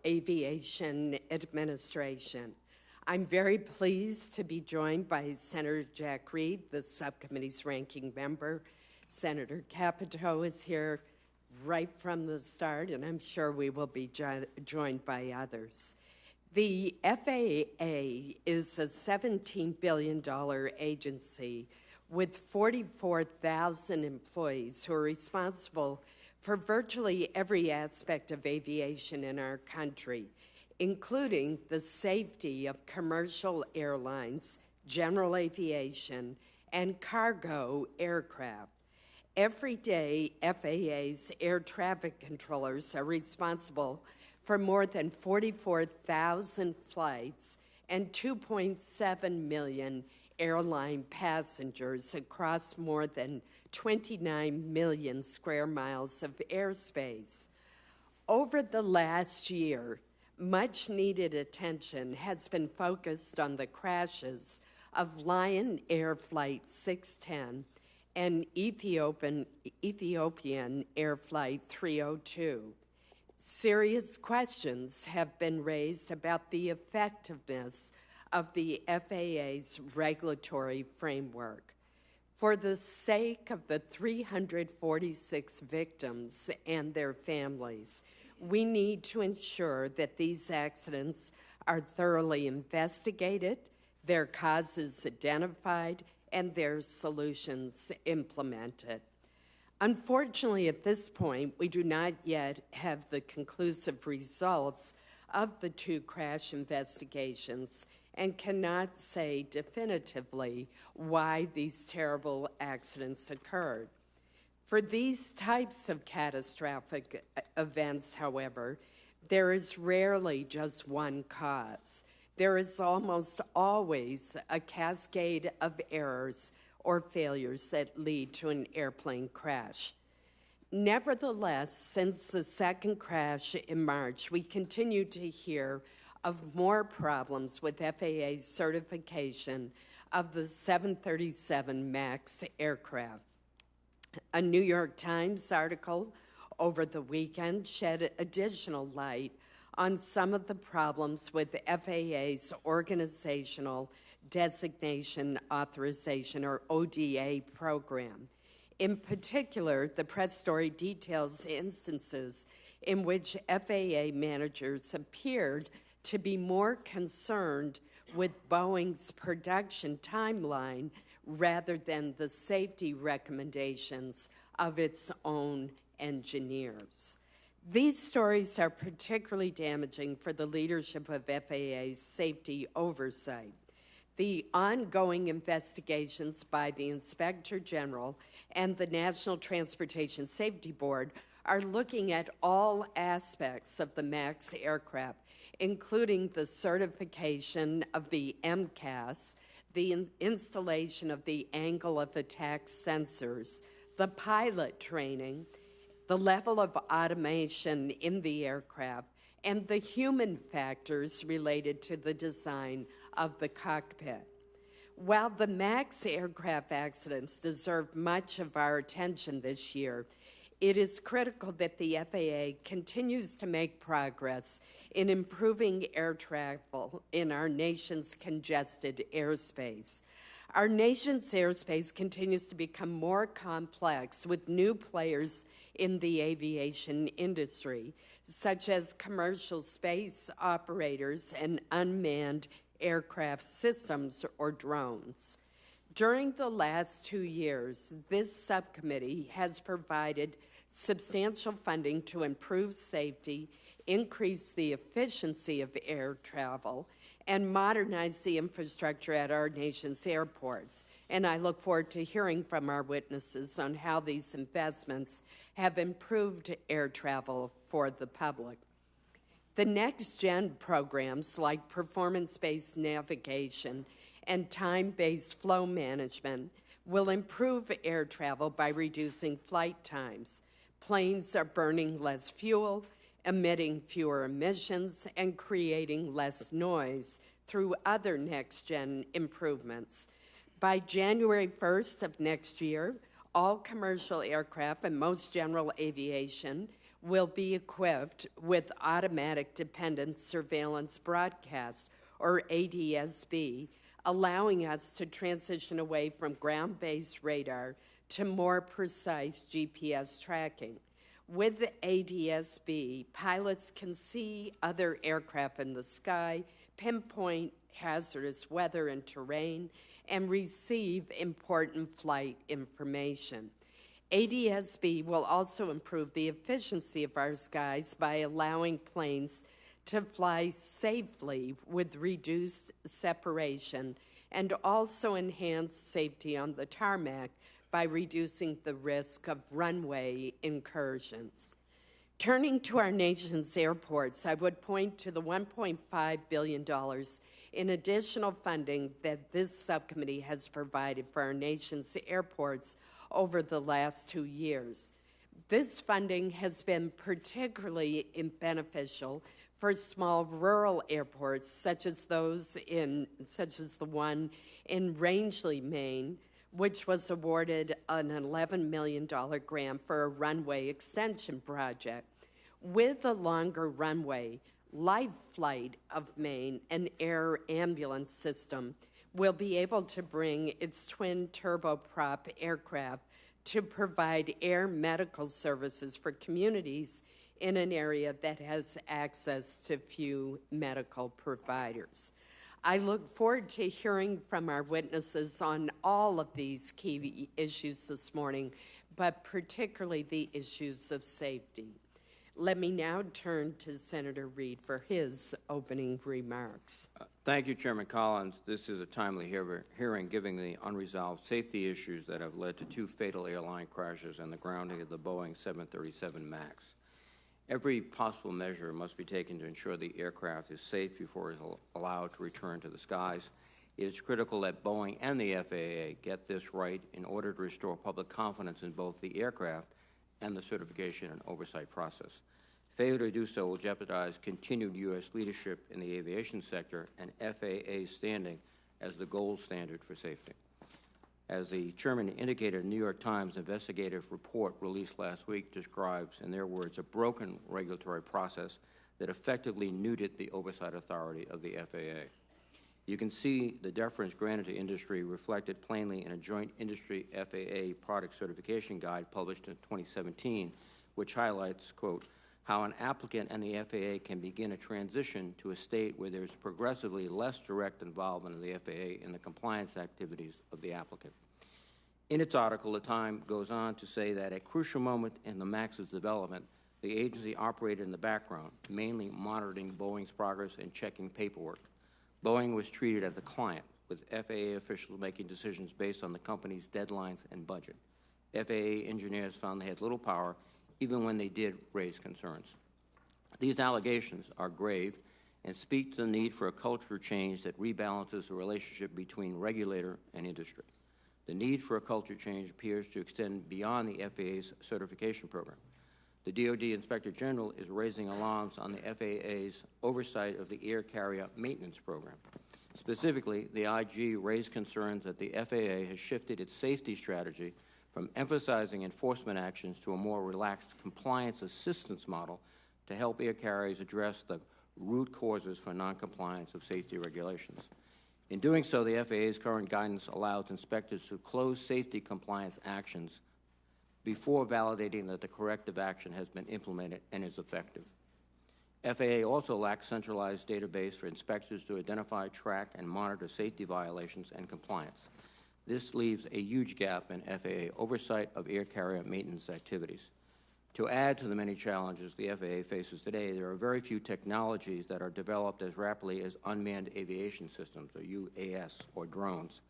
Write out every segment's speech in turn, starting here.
Aviation Administration. I'm very pleased to be joined by Senator Jack Reed, the subcommittee's ranking member. Senator Capito is here right from the start, and I'm sure we will be joined by others. The FAA is a $17 billion agency with 44,000 employees who are responsible for virtually every aspect of aviation in our country, including the safety of commercial airlines, general aviation, and cargo aircraft. Every day, FAA's air traffic controllers are responsible for more than 44,000 flights and 2.7 million airline passengers across more than 29 million square miles of airspace. Over the last year, much needed attention has been focused on the crashes of Lion Air Flight 610 and Ethiopian Air Flight 302. Serious questions have been raised about the effectiveness of the FAA's regulatory framework. For the sake of the 346 victims and their families, we need to ensure that these accidents are thoroughly investigated, their causes identified, and their solutions implemented. Unfortunately, at this point, we do not yet have the conclusive results of the two crash investigations and cannot say definitively why these terrible accidents occurred. For these types of catastrophic events, however, there is rarely just one cause. There is almost always a cascade of errors or failures that lead to an airplane crash. Nevertheless, since the second crash in March, we continue to hear of more problems with FAA's certification of the 737 MAX aircraft. A New York Times article over the weekend shed additional light on some of the problems with FAA's Organizational Designation Authorization, or ODA, program. In particular, the press story details instances in which FAA managers appeared to be more concerned with Boeing's production timeline rather than the safety recommendations of its own engineers. These stories are particularly damaging for the leadership of FAA's safety oversight. The ongoing investigations by the Inspector General and the National Transportation Safety Board are looking at all aspects of the MAX aircraft, including the certification of the MCAS, the installation of the angle of attack sensors, the pilot training, the level of automation in the aircraft, and the human factors related to the design of the cockpit. While the MAX aircraft accidents deserve much of our attention this year, it is critical that the FAA continues to make progress in improving air travel in our nation's congested airspace. Our nation's airspace continues to become more complex with new players in the aviation industry, such as commercial space operators and unmanned aircraft systems, or drones. During the last 2 years, this subcommittee has provided substantial funding to improve safety, increase the efficiency of air travel, and modernize the infrastructure at our nation's airports. And I look forward to hearing from our witnesses on how these investments have improved air travel for the public. The next-gen programs like performance-based navigation and time-based flow management will improve air travel by reducing flight times. Planes are burning less fuel, emitting fewer emissions, and creating less noise through other next-gen improvements. By January 1st of next year, all commercial aircraft and most general aviation will be equipped with automatic dependent surveillance broadcast, or ADS-B, allowing us to transition away from ground-based radar to more precise GPS tracking. With the ADS-B, pilots can see other aircraft in the sky, pinpoint hazardous weather and terrain, and receive important flight information. ADS-B will also improve the efficiency of our skies by allowing planes to fly safely with reduced separation and also enhance safety on the tarmac by reducing the risk of runway incursions. Turning to our nation's airports, I would point to the $1.5 billion in additional funding that this subcommittee has provided for our nation's airports over the last 2 years. This funding has been particularly beneficial for small rural airports, such as the one in Rangeley, Maine, which was awarded an $11 million grant for a runway extension project. With a longer runway, Life Flight of Maine, an air ambulance system, will be able to bring its twin turboprop aircraft to provide air medical services for communities in an area that has access to few medical providers. I look forward to hearing from our witnesses on all of these key issues this morning, but particularly the issues of safety. Let me now turn to Senator Reid for his opening remarks. Thank you, Chairman Collins. This is a timely hearing, given the unresolved safety issues that have led to 2 fatal airline crashes and the grounding of the Boeing 737 MAX. Every possible measure must be taken to ensure the aircraft is safe before it is allowed to return to the skies. It is critical that Boeing and the FAA get this right in order to restore public confidence in both the aircraft and the certification and oversight process. Failure to do so will jeopardize continued U.S. leadership in the aviation sector and FAA's standing as the gold standard for safety. As the chairman indicated, a New York Times investigative report released last week describes, in their words, a broken regulatory process that effectively neutered the oversight authority of the FAA. You can see the deference granted to industry reflected plainly in a joint industry FAA product certification guide published in 2017, which highlights, quote, how an applicant and the FAA can begin a transition to a state where there's progressively less direct involvement of the FAA in the compliance activities of the applicant. In its article, the Times goes on to say that at a crucial moment in the MAX's development, the agency operated in the background, mainly monitoring Boeing's progress and checking paperwork. Boeing was treated as a client, with FAA officials making decisions based on the company's deadlines and budget. FAA engineers found they had little power, even when they did raise concerns. These allegations are grave and speak to the need for a culture change that rebalances the relationship between regulator and industry. The need for a culture change appears to extend beyond the FAA's certification program. The DoD Inspector General is raising alarms on the FAA's oversight of the air carrier maintenance program. Specifically, the IG raised concerns that the FAA has shifted its safety strategy from emphasizing enforcement actions to a more relaxed compliance assistance model to help air carriers address the root causes for noncompliance of safety regulations. In doing so, the FAA's current guidance allows inspectors to close safety compliance actions before validating that the corrective action has been implemented and is effective. FAA also lacks centralized database for inspectors to identify, track, and monitor safety violations and compliance. This leaves a huge gap in FAA oversight of air carrier maintenance activities. To add to the many challenges the FAA faces today, there are very few technologies that are developed as rapidly as unmanned aviation systems, or UAS, or drones.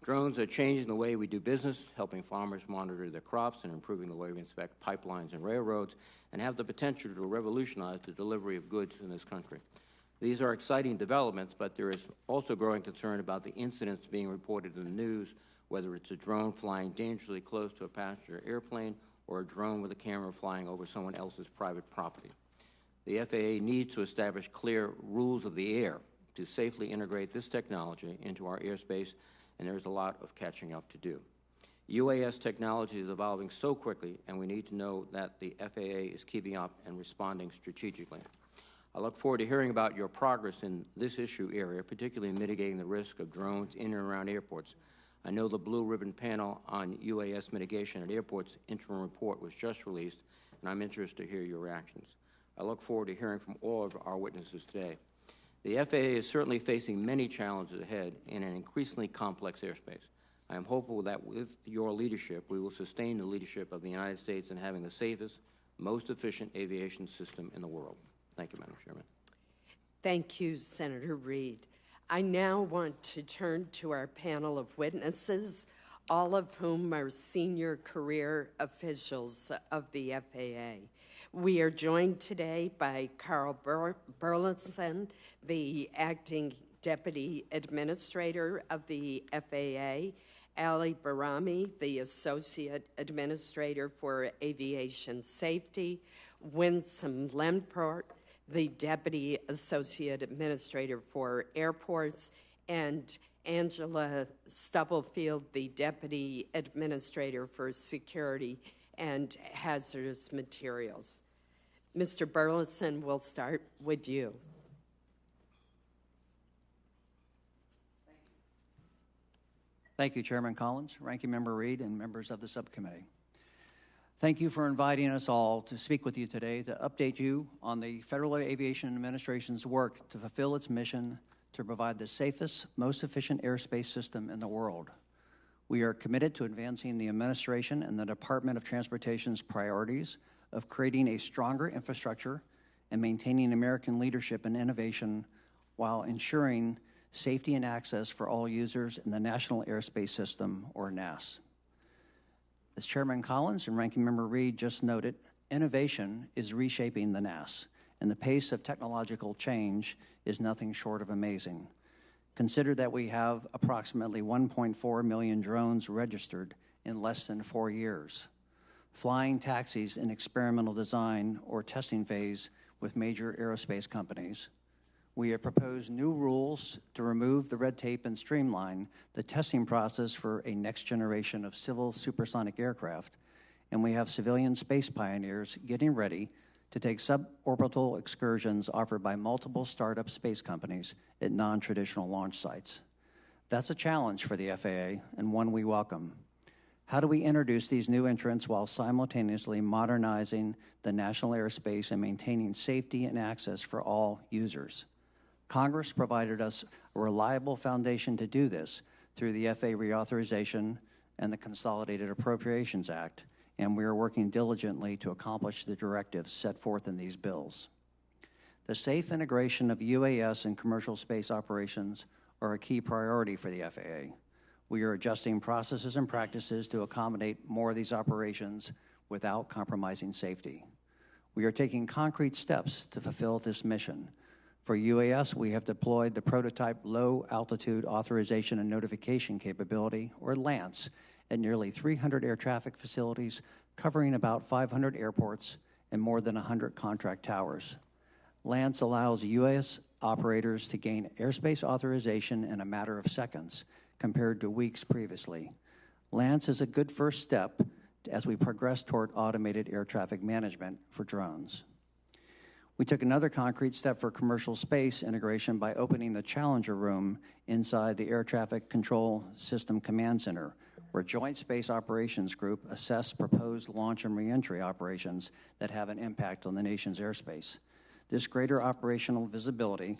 Drones are changing the way we do business, helping farmers monitor their crops and improving the way we inspect pipelines and railroads, and have the potential to revolutionize the delivery of goods in this country. These are exciting developments, but there is also growing concern about the incidents being reported in the news, whether it's a drone flying dangerously close to a passenger airplane or a drone with a camera flying over someone else's private property. The FAA needs to establish clear rules of the air to safely integrate this technology into our airspace, and there's a lot of catching up to do. UAS technology is evolving so quickly, and we need to know that the FAA is keeping up and responding strategically. I look forward to hearing about your progress in this issue area, particularly in mitigating the risk of drones in and around airports. I know the Blue Ribbon Panel on UAS mitigation at airports interim report was just released, and I'm interested to hear your reactions. I look forward to hearing from all of our witnesses today. The FAA is certainly facing many challenges ahead in an increasingly complex airspace. I am hopeful that with your leadership, we will sustain the leadership of the United States in having the safest, most efficient aviation system in the world. Thank you, Madam Chairman. Thank you, Senator Reid. I now want to turn to our panel of witnesses, all of whom are senior career officials of the FAA. We are joined today by Carl Burleson, the Acting Deputy Administrator of the FAA, Ali Barami, the Associate Administrator for Aviation Safety, Winsome Lenfort, the Deputy Associate Administrator for Airports, and Angela Stubblefield, the Deputy Administrator for Security and Hazardous Materials. Mr. Burleson, we'll start with you. Thank you, Chairman Collins, Ranking Member Reid, and members of the subcommittee. Thank you for inviting us all to speak with you today to update you on the Federal Aviation Administration's work to fulfill its mission to provide the safest, most efficient airspace system in the world. We are committed to advancing the administration and the Department of Transportation's priorities of creating a stronger infrastructure and maintaining American leadership and innovation while ensuring safety and access for all users in the National Airspace System, or NAS. As Chairman Collins and Ranking Member Reid just noted, innovation is reshaping the NAS, and the pace of technological change is nothing short of amazing. Consider that we have approximately 1.4 million drones registered in less than 4 years, flying taxis in experimental design or testing phase with major aerospace companies. We have proposed new rules to remove the red tape and streamline the testing process for a next generation of civil supersonic aircraft, and we have civilian space pioneers getting ready to take suborbital excursions offered by multiple startup space companies at non-traditional launch sites. That's a challenge for the FAA and one we welcome. How do we introduce these new entrants while simultaneously modernizing the national airspace and maintaining safety and access for all users? Congress provided us a reliable foundation to do this through the FAA reauthorization and the Consolidated Appropriations Act, and we are working diligently to accomplish the directives set forth in these bills. The safe integration of UAS and commercial space operations are a key priority for the FAA. We are adjusting processes and practices to accommodate more of these operations without compromising safety. We are taking concrete steps to fulfill this mission. For UAS, we have deployed the prototype Low Altitude Authorization and Notification Capability, or LAANC, at nearly 300 air traffic facilities, covering about 500 airports and more than 100 contract towers. LAANC allows UAS operators to gain airspace authorization in a matter of seconds, compared to weeks previously. LAANC is a good first step as we progress toward automated air traffic management for drones. We took another concrete step for commercial space integration by opening the Challenger Room inside the Air Traffic Control System Command Center, where Joint Space Operations Group assess proposed launch and reentry operations that have an impact on the nation's airspace. This greater operational visibility,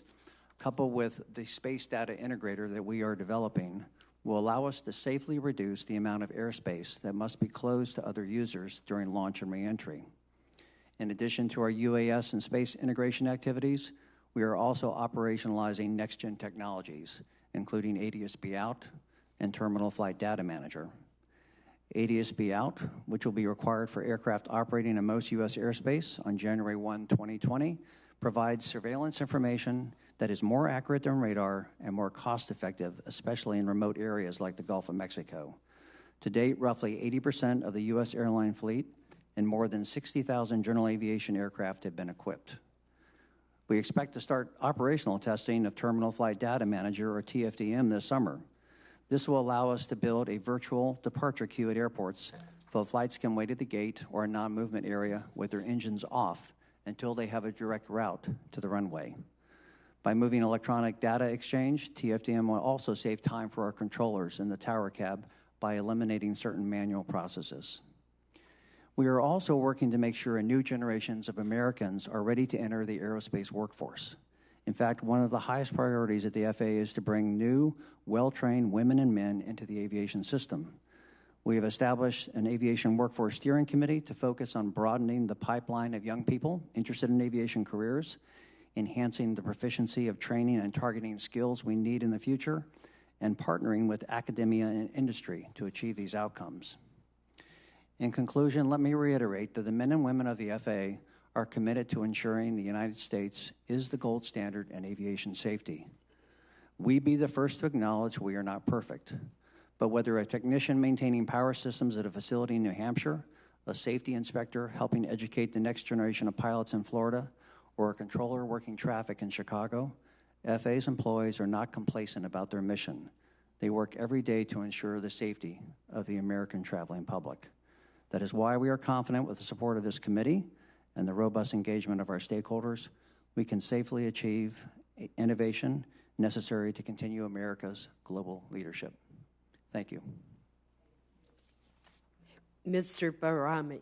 coupled with the space data integrator that we are developing, will allow us to safely reduce the amount of airspace that must be closed to other users during launch and reentry. In addition to our UAS and space integration activities, we are also operationalizing next-gen technologies, including ADS-B Out and Terminal Flight Data Manager. ADS-B Out, which will be required for aircraft operating in most U.S. airspace on January 1, 2020, provides surveillance information that is more accurate than radar and more cost-effective, especially in remote areas like the Gulf of Mexico. To date, roughly 80% of the U.S. airline fleet and more than 60,000 general aviation aircraft have been equipped. We expect to start operational testing of Terminal Flight Data Manager, or TFDM, this summer. This will allow us to build a virtual departure queue at airports so flights can wait at the gate or a non-movement area with their engines off until they have a direct route to the runway. By moving electronic data exchange, TFDM will also save time for our controllers in the tower cab by eliminating certain manual processes. We are also working to make sure new generations of Americans are ready to enter the aerospace workforce. In fact, one of the highest priorities at the FAA is to bring new, well-trained women and men into the aviation system. We have established an aviation workforce steering committee to focus on broadening the pipeline of young people interested in aviation careers, enhancing the proficiency of training and targeting skills we need in the future, and partnering with academia and industry to achieve these outcomes. In conclusion, let me reiterate that the men and women of the FAA are committed to ensuring the United States is the gold standard in aviation safety. We be the first to acknowledge we are not perfect, but whether a technician maintaining power systems at a facility in New Hampshire, a safety inspector helping educate the next generation of pilots in Florida, or a controller working traffic in Chicago, FAA's employees are not complacent about their mission. They work every day to ensure the safety of the American traveling public. That is why we are confident with the support of this committee and the robust engagement of our stakeholders, we can safely achieve innovation necessary to continue America's global leadership. Thank you. Mr. Barami.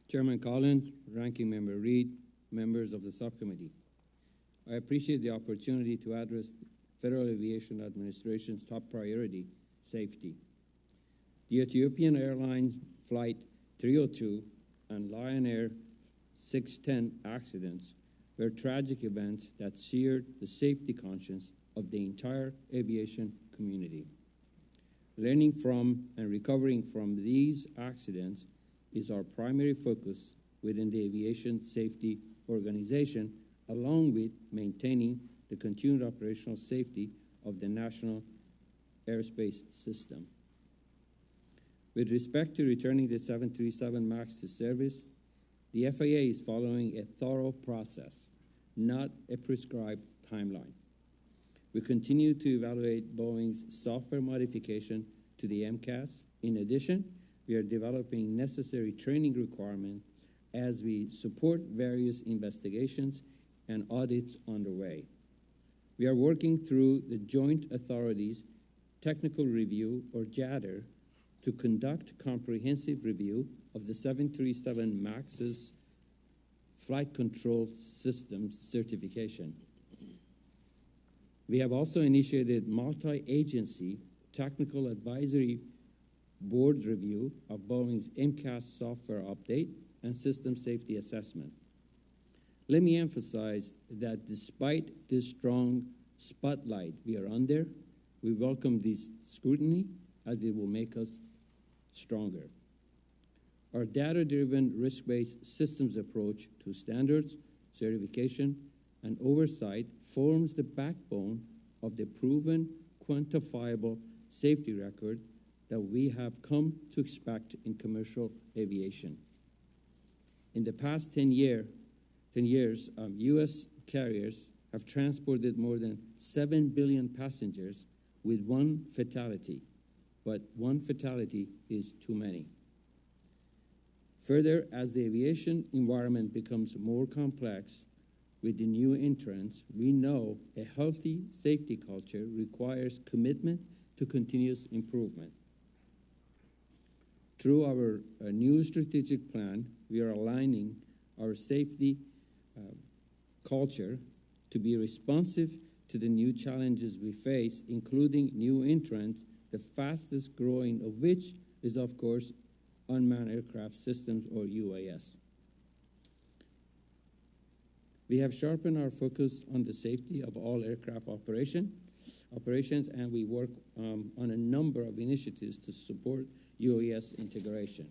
Chairman Collins, Ranking Member Reed, members of the subcommittee. I appreciate the opportunity to address Federal Aviation Administration's top priority, safety. The Ethiopian Airlines Flight 302 and Lion Air 610 accidents were tragic events that seared the safety conscience of the entire aviation community. Learning from and recovering from these accidents is our primary focus within the Aviation Safety Organization, along with maintaining the continued operational safety of the national airspace system. With respect to returning the 737 MAX to service, the FAA is following a thorough process, not a prescribed timeline. We continue to evaluate Boeing's software modification to the MCAS. In addition, we are developing necessary training requirements as we support various investigations and audits underway. We are working through the Joint Authorities Technical Review, or JADR, to conduct comprehensive review of the 737 MAX's flight control systems certification. We have also initiated multi-agency technical advisory board review of Boeing's MCAS software update and system safety assessment. Let me emphasize that despite this strong spotlight we are under, we welcome this scrutiny as it will make us stronger. Our data-driven, risk-based systems approach to standards, certification, and oversight forms the backbone of the proven, quantifiable safety record that we have come to expect in commercial aviation. In the past 10 years, U.S. carriers have transported more than 7 billion passengers with one fatality, but one fatality is too many. Further, as the aviation environment becomes more complex with the new entrants, we know a healthy safety culture requires commitment to continuous improvement. Through our new strategic plan, we are aligning our safety culture to be responsive to the new challenges we face, including new entrants, the fastest growing of which is, of course, unmanned aircraft systems, or UAS. We have sharpened our focus on the safety of all aircraft operations, and we work on a number of initiatives to support UAS integration.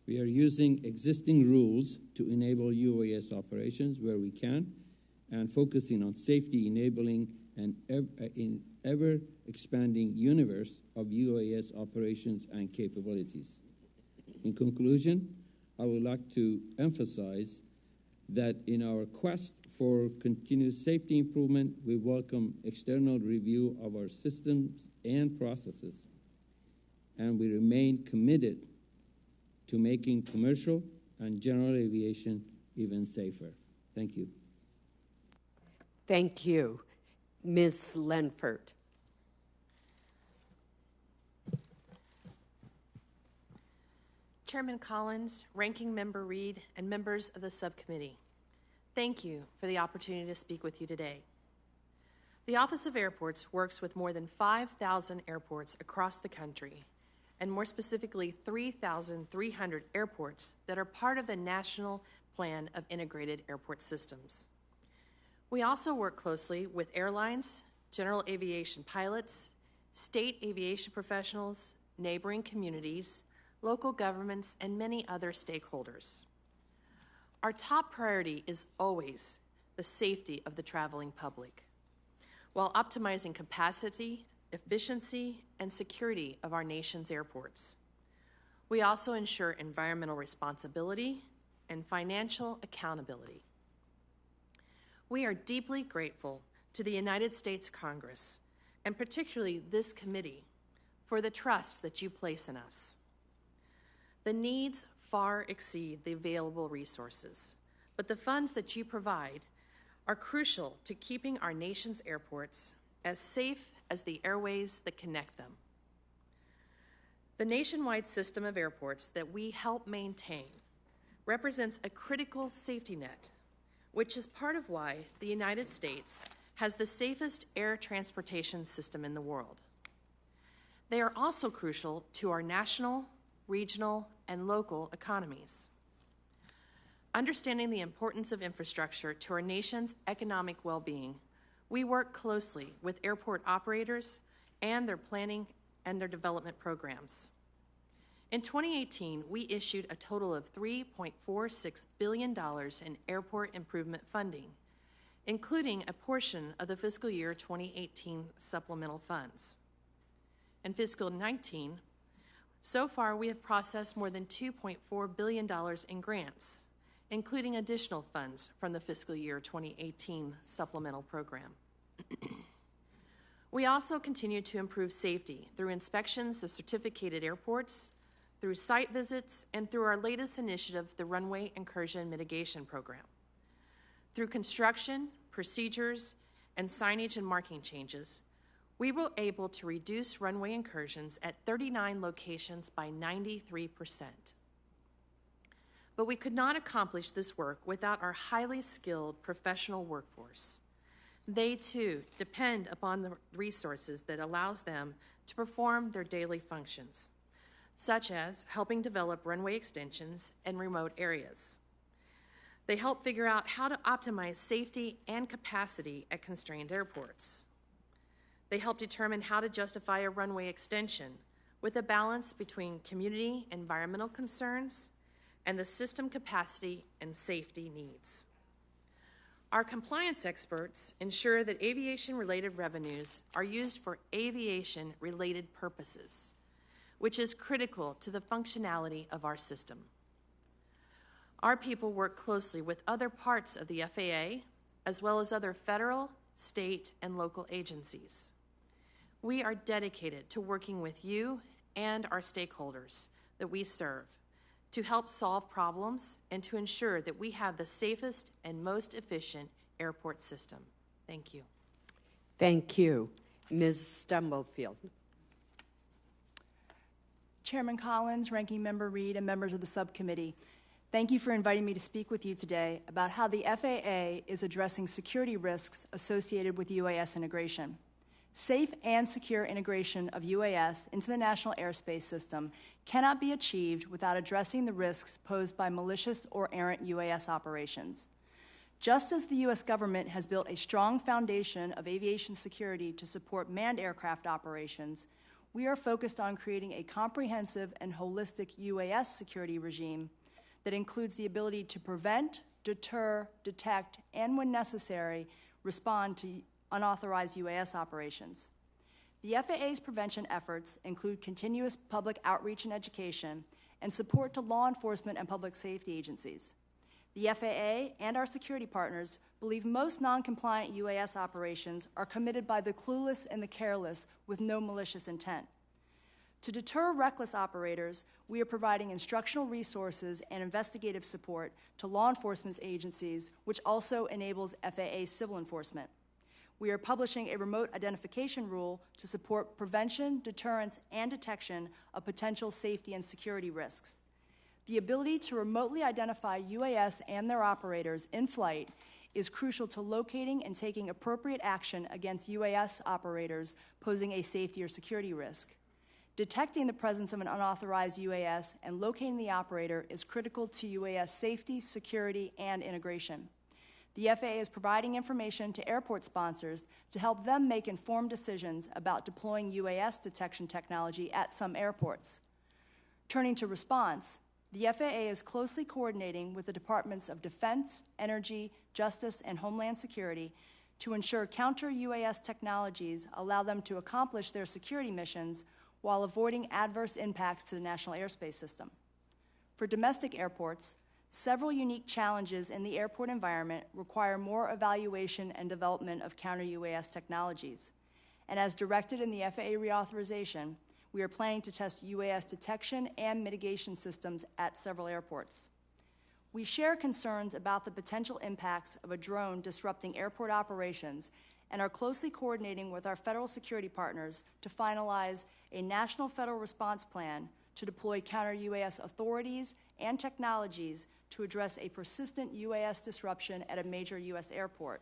We are using existing rules to enable UAS operations where we can, and focusing on safety enabling an ever-expanding universe of UAS operations and capabilities. In conclusion, I would like to emphasize that in our quest for continuous safety improvement, we welcome external review of our systems and processes, and we remain committed to making commercial and general aviation even safer. Thank you. Thank you. Ms. Lenford. Chairman Collins, Ranking Member Reed, and members of the subcommittee, thank you for the opportunity to speak with you today. The Office of Airports works with more than 5,000 airports across the country, and more specifically 3,300 airports that are part of the National Plan of Integrated Airport Systems. We also work closely with airlines, general aviation pilots, state aviation professionals, neighboring communities, local governments, and many other stakeholders. Our top priority is always the safety of the traveling public, while optimizing capacity, efficiency, and security of our nation's airports. We also ensure environmental responsibility and financial accountability. We are deeply grateful to the United States Congress, and particularly this committee, for the trust that you place in us. The needs far exceed the available resources, but the funds that you provide are crucial to keeping our nation's airports as safe as the airways that connect them. The nationwide system of airports that we help maintain represents a critical safety net, which is part of why the United States has the safest air transportation system in the world. They are also crucial to our national, regional, and local economies. Understanding the importance of infrastructure to our nation's economic well-being, we work closely with airport operators and their planning and their development programs. In 2018, we issued a total of $3.46 billion in airport improvement funding, including a portion of the fiscal year 2018 supplemental funds. In fiscal 19, so far, we have processed more than $2.4 billion in grants, including additional funds from the fiscal year 2018 supplemental program. We also continue to improve safety through inspections of certificated airports, through site visits, and through our latest initiative, the Runway Incursion Mitigation Program. Through construction, procedures, and signage and marking changes, we were able to reduce runway incursions at 39 locations by 93%. But we could not accomplish this work without our highly skilled professional workforce. They, too, depend upon the resources that allows them to perform their daily functions, such as helping develop runway extensions in remote areas. They help figure out how to optimize safety and capacity at constrained airports. They help determine how to justify a runway extension with a balance between community environmental concerns and the system capacity and safety needs. Our compliance experts ensure that aviation-related revenues are used for aviation-related purposes, which is critical to the functionality of our system. Our people work closely with other parts of the FAA, as well as other federal, state, and local agencies. We are dedicated to working with you and our stakeholders that we serve to help solve problems and to ensure that we have the safest and most efficient airport system. Thank you. Thank you. Ms. Stumblefield. Chairman Collins, Ranking Member Reed, and members of the subcommittee, thank you for inviting me to speak with you today about how the FAA is addressing security risks associated with UAS integration. Safe and secure integration of UAS into the national airspace system cannot be achieved without addressing the risks posed by malicious or errant UAS operations. Just as the U.S. government has built a strong foundation of aviation security to support manned aircraft operations, we are focused on creating a comprehensive and holistic UAS security regime that includes the ability to prevent, deter, detect, and when necessary, respond to unauthorized UAS operations. The FAA's prevention efforts include continuous public outreach and education and support to law enforcement and public safety agencies. The FAA and our security partners believe most non-compliant UAS operations are committed by the clueless and the careless with no malicious intent. To deter reckless operators, we are providing instructional resources and investigative support to law enforcement agencies, which also enables FAA civil enforcement. We are publishing a remote identification rule to support prevention, deterrence, and detection of potential safety and security risks. The ability to remotely identify UAS and their operators in flight is crucial to locating and taking appropriate action against UAS operators posing a safety or security risk. Detecting the presence of an unauthorized UAS and locating the operator is critical to UAS safety, security, and integration. The FAA is providing information to airport sponsors to help them make informed decisions about deploying UAS detection technology at some airports. Turning to response, the FAA is closely coordinating with the Departments of Defense, Energy, Justice, and Homeland Security to ensure counter-UAS technologies allow them to accomplish their security missions while avoiding adverse impacts to the national airspace system. For domestic airports, several unique challenges in the airport environment require more evaluation and development of counter-UAS technologies. And as directed in the FAA reauthorization, we are planning to test UAS detection and mitigation systems at several airports. We share concerns about the potential impacts of a drone disrupting airport operations and are closely coordinating with our federal security partners to finalize a national federal response plan to deploy counter-UAS authorities and technologies to address a persistent UAS disruption at a major U.S. airport,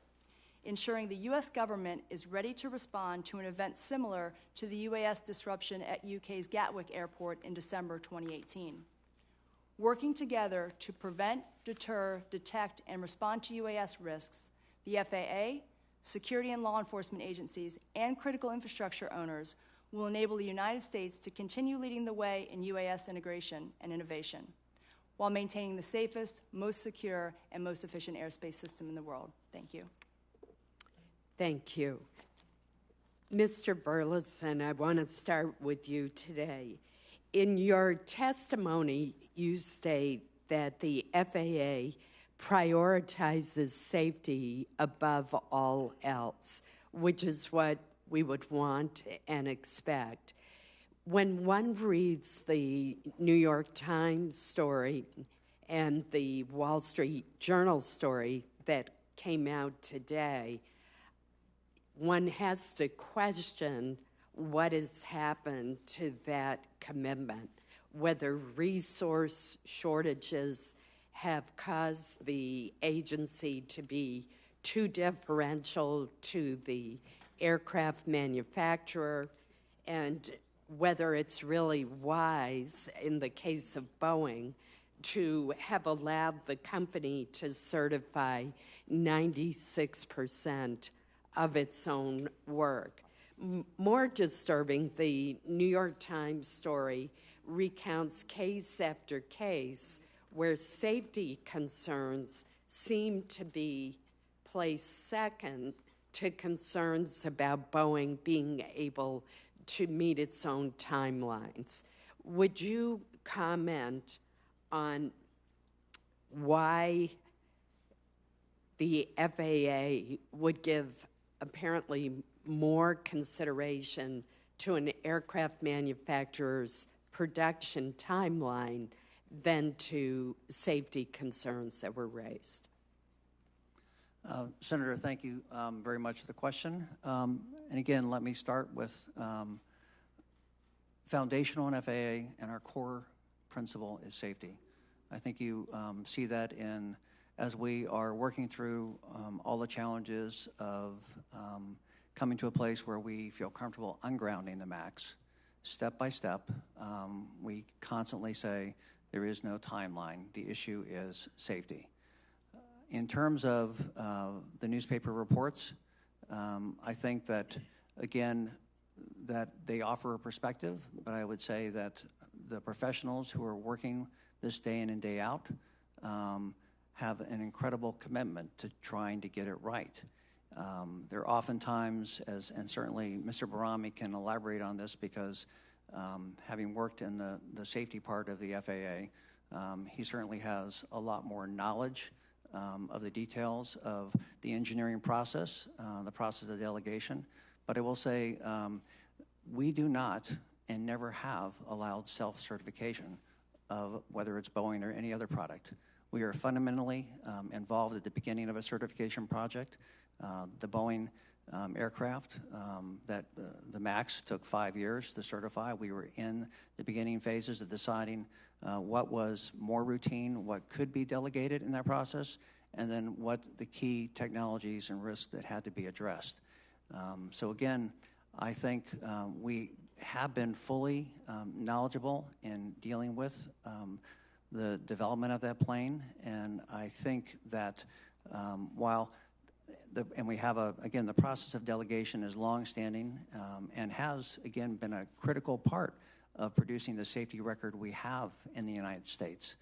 ensuring the U.S. government is ready to respond to an event similar to the UAS disruption at UK's Gatwick Airport in December 2018. Working together to prevent, deter, detect, and respond to UAS risks, the FAA, security and law enforcement agencies, and critical infrastructure owners will enable the United States to continue leading the way in UAS integration and innovation, while maintaining the safest, most secure, and most efficient airspace system in the world. Thank you. Thank you. Mr. Burleson, I want to start with you today. In your testimony, you state that the FAA prioritizes safety above all else, which is what we would want and expect. When one reads the New York Times story and the Wall Street Journal story that came out today, one has to question what has happened to that commitment, whether resource shortages have caused the agency to be too deferential to the aircraft manufacturer, and whether it's really wise, in the case of Boeing, to have allowed the company to certify 96% of its own work. More disturbing, the New York Times story recounts case after case where safety concerns seem to be placed second to concerns about Boeing being able to meet its own timelines. Would you comment on why the FAA would give apparently more consideration to an aircraft manufacturer's production timeline than to safety concerns that were raised? Senator, thank you very much for the question. And again, let me start with foundational in FAA, and our core principle is safety. I think you see that as we are working through all the challenges of coming to a place where we feel comfortable ungrounding the MAX. Step by step, we constantly say there is no timeline. The issue is safety. In terms of the newspaper reports, I think that, again, that they offer a perspective, but I would say that the professionals who are working this day in and day out have an incredible commitment to trying to get it right. There are oftentimes, and certainly Mr. Barami can elaborate on this because having worked in the safety part of the FAA, he certainly has a lot more knowledge of the details of the engineering process, the process of delegation. But I will say we do not and never have allowed self-certification of whether it's Boeing or any other product. We are fundamentally involved at the beginning of a certification project. The Boeing aircraft that the MAX took 5 years to certify. We were in the beginning phases of deciding what was more routine, what could be delegated in that process, and then what the key technologies and risks that had to be addressed. So again, I think we have been fully knowledgeable in dealing with the development of that plane, and I think that while and we have, again, the process of delegation is longstanding and has, again, been a critical part of producing the safety record we have in the United States.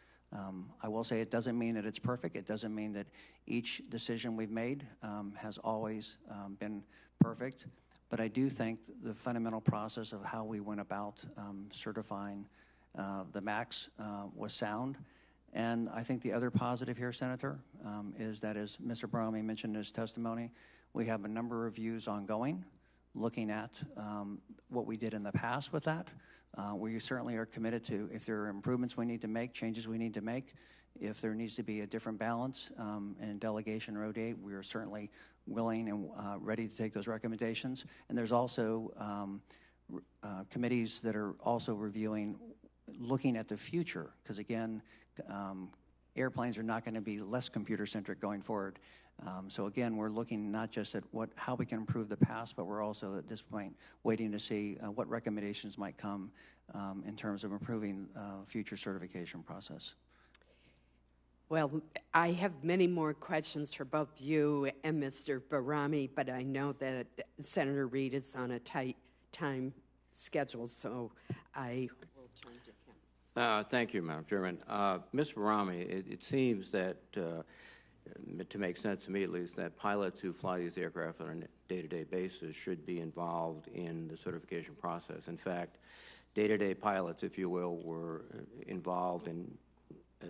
I will say it doesn't mean that it's perfect. It doesn't mean that each decision we've made has always been perfect. But I do think the fundamental process of how we went about certifying the MAX was sound. And I think the other positive here, Senator, is that, as Mr. Brahmi mentioned in his testimony, we have a number of reviews ongoing, looking at what we did in the past with that. We certainly are committed to, if there are improvements we need to make, changes we need to make, if there needs to be a different balance in delegation or ODA, we are certainly willing and ready to take those recommendations. And there's also committees that are also reviewing, looking at the future, because again, airplanes are not going to be less computer-centric going forward. So again, we're looking not just at how we can improve the past, but we're also at this point waiting to see what recommendations might come in terms of improving future certification process. Well, I have many more questions for both you and Mr. Barami, but I know that Senator Reid is on a tight time schedule, so I will turn to him. Thank you, Madam Chairman. Mr. Barami, it seems that, to make sense to me at least, that pilots who fly these aircraft on a day-to-day basis should be involved in the certification process. In fact, day-to-day pilots, if you will, were involved in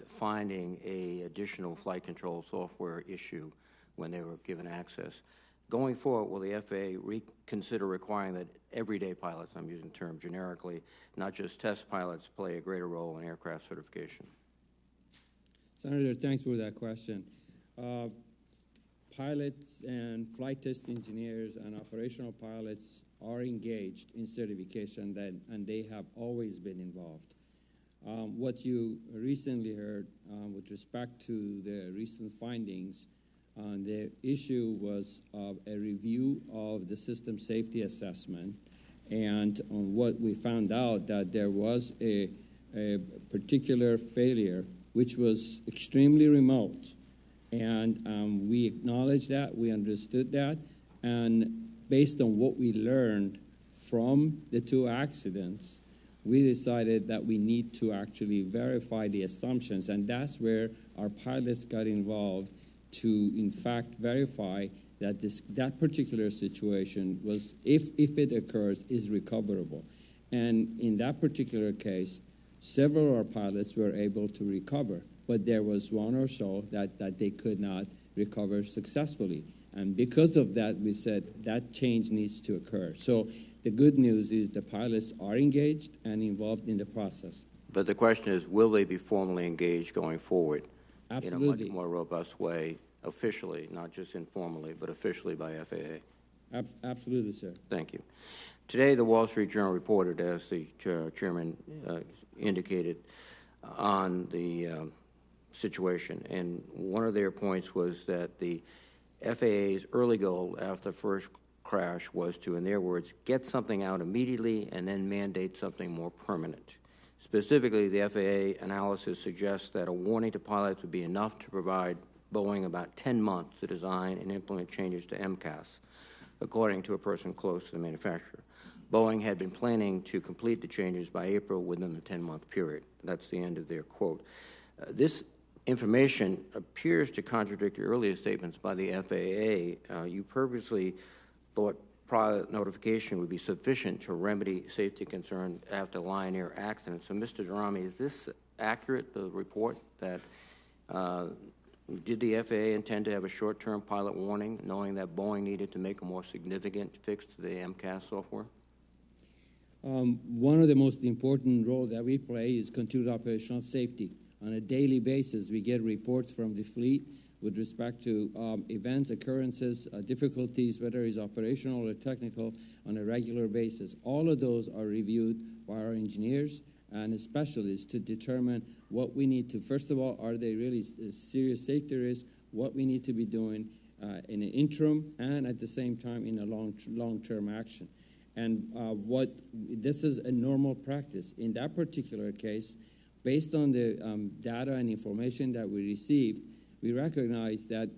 finding an additional flight control software issue when they were given access. Going forward, will the FAA reconsider requiring that everyday pilots, I'm using the term generically, not just test pilots, play a greater role in aircraft certification? Senator, thanks for that question. Pilots and flight test engineers and operational pilots are engaged in certification, and they have always been involved. What you recently heard with respect to the recent findings, the issue was a review of the system safety assessment, and what we found out that there was a particular failure which was extremely remote, and we acknowledged that, we understood that, and based on what we learned from the two accidents, we decided that we need to actually verify the assumptions, and that's where our pilots got involved to, in fact, verify that that particular situation was, if it occurs, is recoverable. And in that particular case, several of our pilots were able to recover, but there was one or so that they could not recover successfully. And because of that, we said that change needs to occur. So the good news is the pilots are engaged and involved in the process. But the question is, will they be formally engaged going forward? Absolutely. In a much more robust way, officially, not just informally, but officially by FAA? Absolutely, sir. Thank you. Today, the Wall Street Journal reported, as the chairman indicated, on the situation. And one of their points was that the FAA's early goal after the first crash was to, in their words, get something out immediately and then mandate something more permanent. Specifically, the FAA analysis suggests that a warning to pilots would be enough to provide Boeing about 10 months to design and implement changes to MCAS, according to a person close to the manufacturer. Boeing had been planning to complete the changes by April within the 10-month period. That's the end of their quote. This information appears to contradict the earlier statements by the FAA. You purposely thought prior notification would be sufficient to remedy safety concerns after Lion Air accident. So, Mr. Durrami, is this accurate, the report that Did the FAA intend to have a short-term pilot warning, knowing that Boeing needed to make a more significant fix to the MCAS software? One of the most important roles that we play is continued operational safety. On a daily basis, we get reports from the fleet with respect to events, occurrences, difficulties, whether it's operational or technical, on a regular basis. All of those are reviewed by our engineers and specialists to determine what we need to, first of all, are they really serious safety risks, what we need to be doing in an interim and at the same time in a long-term action. And this is a normal practice. In that particular case, based on the data and information that we received, we recognize that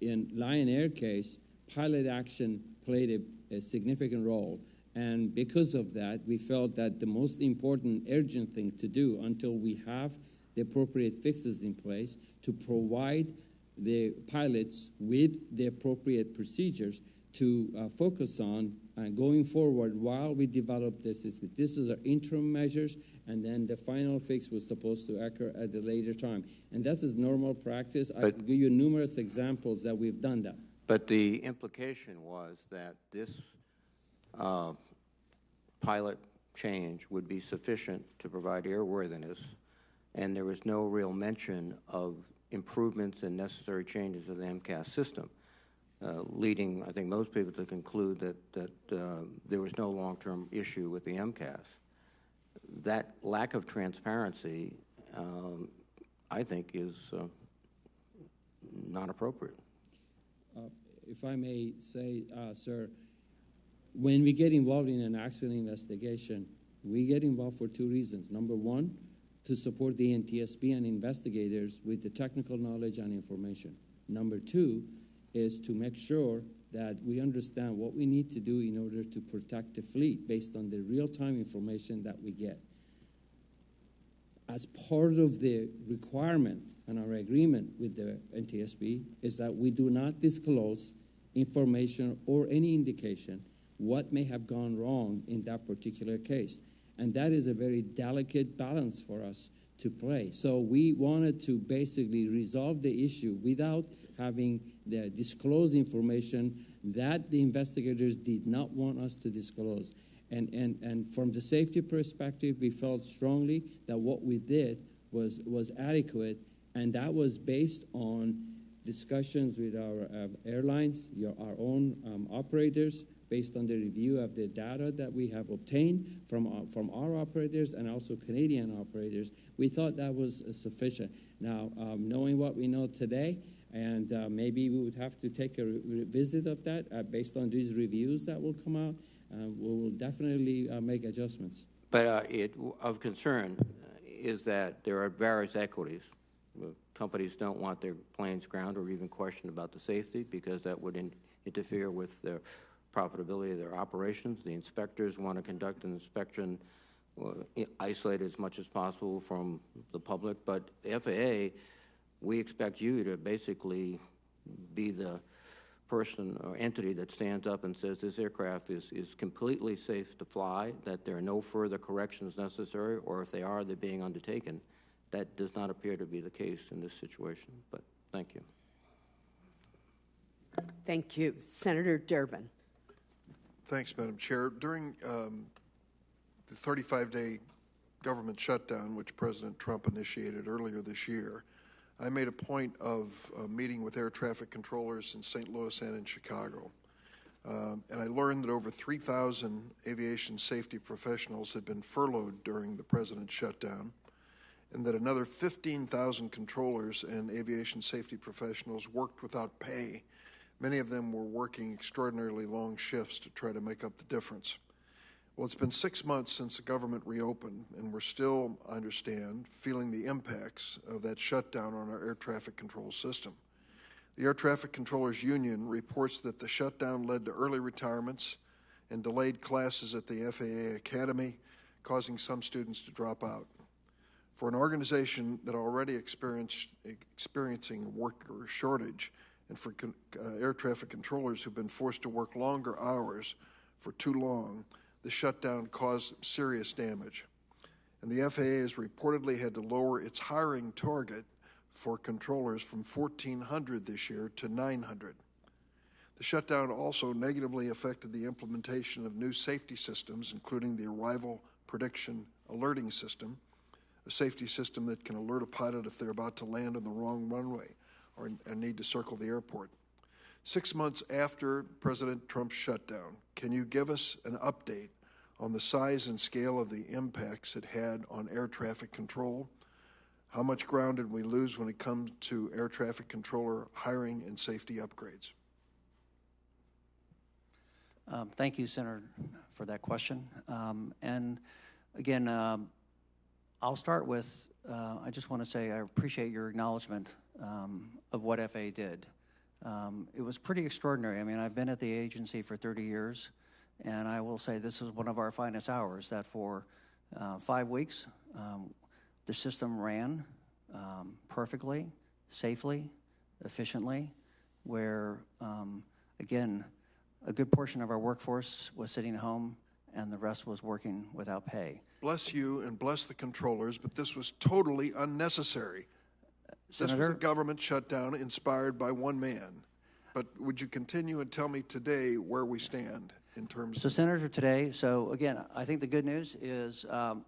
in Lion Air case, pilot action played a significant role. And because of that, we felt that the most important urgent thing to do until we have the appropriate fixes in place to provide the pilots with the appropriate procedures to focus on going forward while we develop this. This is our interim measures, and then the final fix was supposed to occur at a later time. And that's is normal practice. I can give you numerous examples that we've done that. But the implication was that this pilot change would be sufficient to provide airworthiness, and there was no real mention of improvements and necessary changes to the MCAS system, leading, I think, most people to conclude that there was no long-term issue with the MCAS. That lack of transparency, I think, is not appropriate. If I may say, sir, when we get involved in an accident investigation, we get involved for two reasons. Number one, to support the NTSB and investigators with the technical knowledge and information. Number two is to make sure that we understand what we need to do in order to protect the fleet based on the real-time information that we get. As part of the requirement and our agreement with the NTSB is that we do not disclose information or any indication what may have gone wrong in that particular case. And that is a very delicate balance for us to play. So we wanted to basically resolve the issue without having the disclosed information that the investigators did not want us to disclose. And from the safety perspective, we felt strongly that what we did was adequate, and that was based on discussions with our airlines, our own operators, based on the review of the data that we have obtained from our operators and also Canadian operators. We thought that was sufficient. Now, knowing what we know today, and maybe we would have to take a revisit of that based on these reviews that will come out. We will definitely make adjustments. But of concern is that there are various equities. Companies don't want their planes grounded or even question about the safety because that would interfere with the profitability of their operations. The inspectors want to conduct an inspection isolated as much as possible from the public. But the FAA, we expect you to basically be the person or entity that stands up and says this aircraft is completely safe to fly, that there are no further corrections necessary, or if they are, they're being undertaken. That does not appear to be the case in this situation, but thank you. Thank you. Senator Durbin. Thanks, Madam Chair. During the 35-day government shutdown, which President Trump initiated earlier this year, I made a point of meeting with air traffic controllers in St. Louis and in Chicago. And I learned that over 3,000 aviation safety professionals had been furloughed during the president's shutdown, and that another 15,000 controllers and aviation safety professionals worked without pay. Many of them were working extraordinarily long shifts to try to make up the difference. Well, it's been 6 months since the government reopened, and we're still, I understand, feeling the impacts of that shutdown on our air traffic control system. The Air Traffic Controllers Union reports that the shutdown led to early retirements and delayed classes at the FAA Academy, causing some students to drop out. For an organization that already experiencing a worker shortage, and for air traffic controllers who've been forced to work longer hours for too long, the shutdown caused serious damage. And the FAA has reportedly had to lower its hiring target for controllers from 1,400 this year to 900. The shutdown also negatively affected the implementation of new safety systems, including the Arrival Prediction Alerting System, a safety system that can alert a pilot if they're about to land on the wrong runway or need to circle the airport. 6 months after President Trump's shutdown, can you give us an update on the size and scale of the impacts it had on air traffic control? How much ground did we lose when it comes to air traffic controller hiring and safety upgrades? Thank you, Senator, for that question. And again, I'll start with, I just want to say I appreciate your acknowledgement of what FAA did. It was pretty extraordinary. I mean, I've been at the agency for 30 years, and I will say this is one of our finest hours, that for 5 weeks, the system ran perfectly, safely, efficiently, where, again, a good portion of our workforce was sitting home and the rest was working without pay. Bless you and bless the controllers, but this was totally unnecessary. Senator, this was a government shutdown inspired by one man. But would you continue and tell me today where we stand in terms So, Senator, today, so again, I think the good news is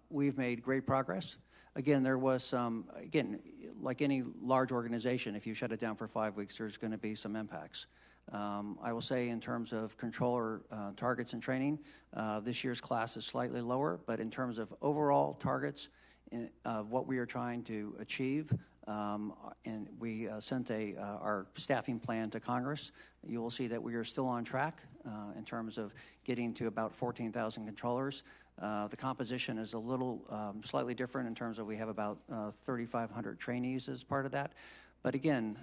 we've made great progress. Again, there was some, again, like any large organization, if you shut it down for 5 weeks, there's going to be some impacts. I will say in terms of controller targets and training, this year's class is slightly lower, but in terms of overall targets of what we are trying to achieve, and we sent our staffing plan to Congress, you will see that we are still on track in terms of getting to about 14,000 controllers. The composition is a little slightly different in terms of we have about 3,500 trainees as part of that. But again,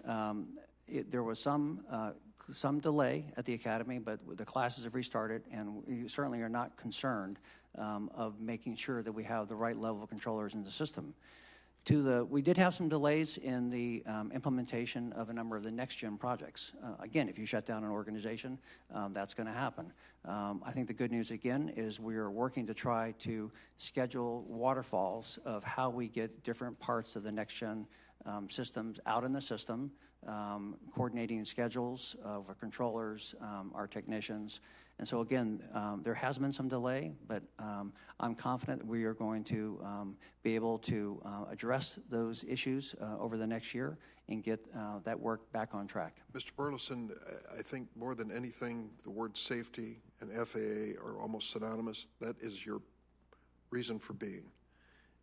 there was some delay at the academy, but the classes have restarted, and we certainly are not concerned of making sure that we have the right level of controllers in the system. We did have some delays in the implementation of a number of the next-gen projects. Again, if you shut down an organization, that's going to happen. I think the good news, again, is we are working to try to schedule waterfalls of how we get different parts of the next-gen systems out in the system, coordinating schedules of our controllers, our technicians. And so, again, there has been some delay, but I'm confident that we are going to be able to address those issues over the next year and get that work back on track. Mr. Burleson, I think more than anything, the word safety and FAA are almost synonymous. That is your reason for being.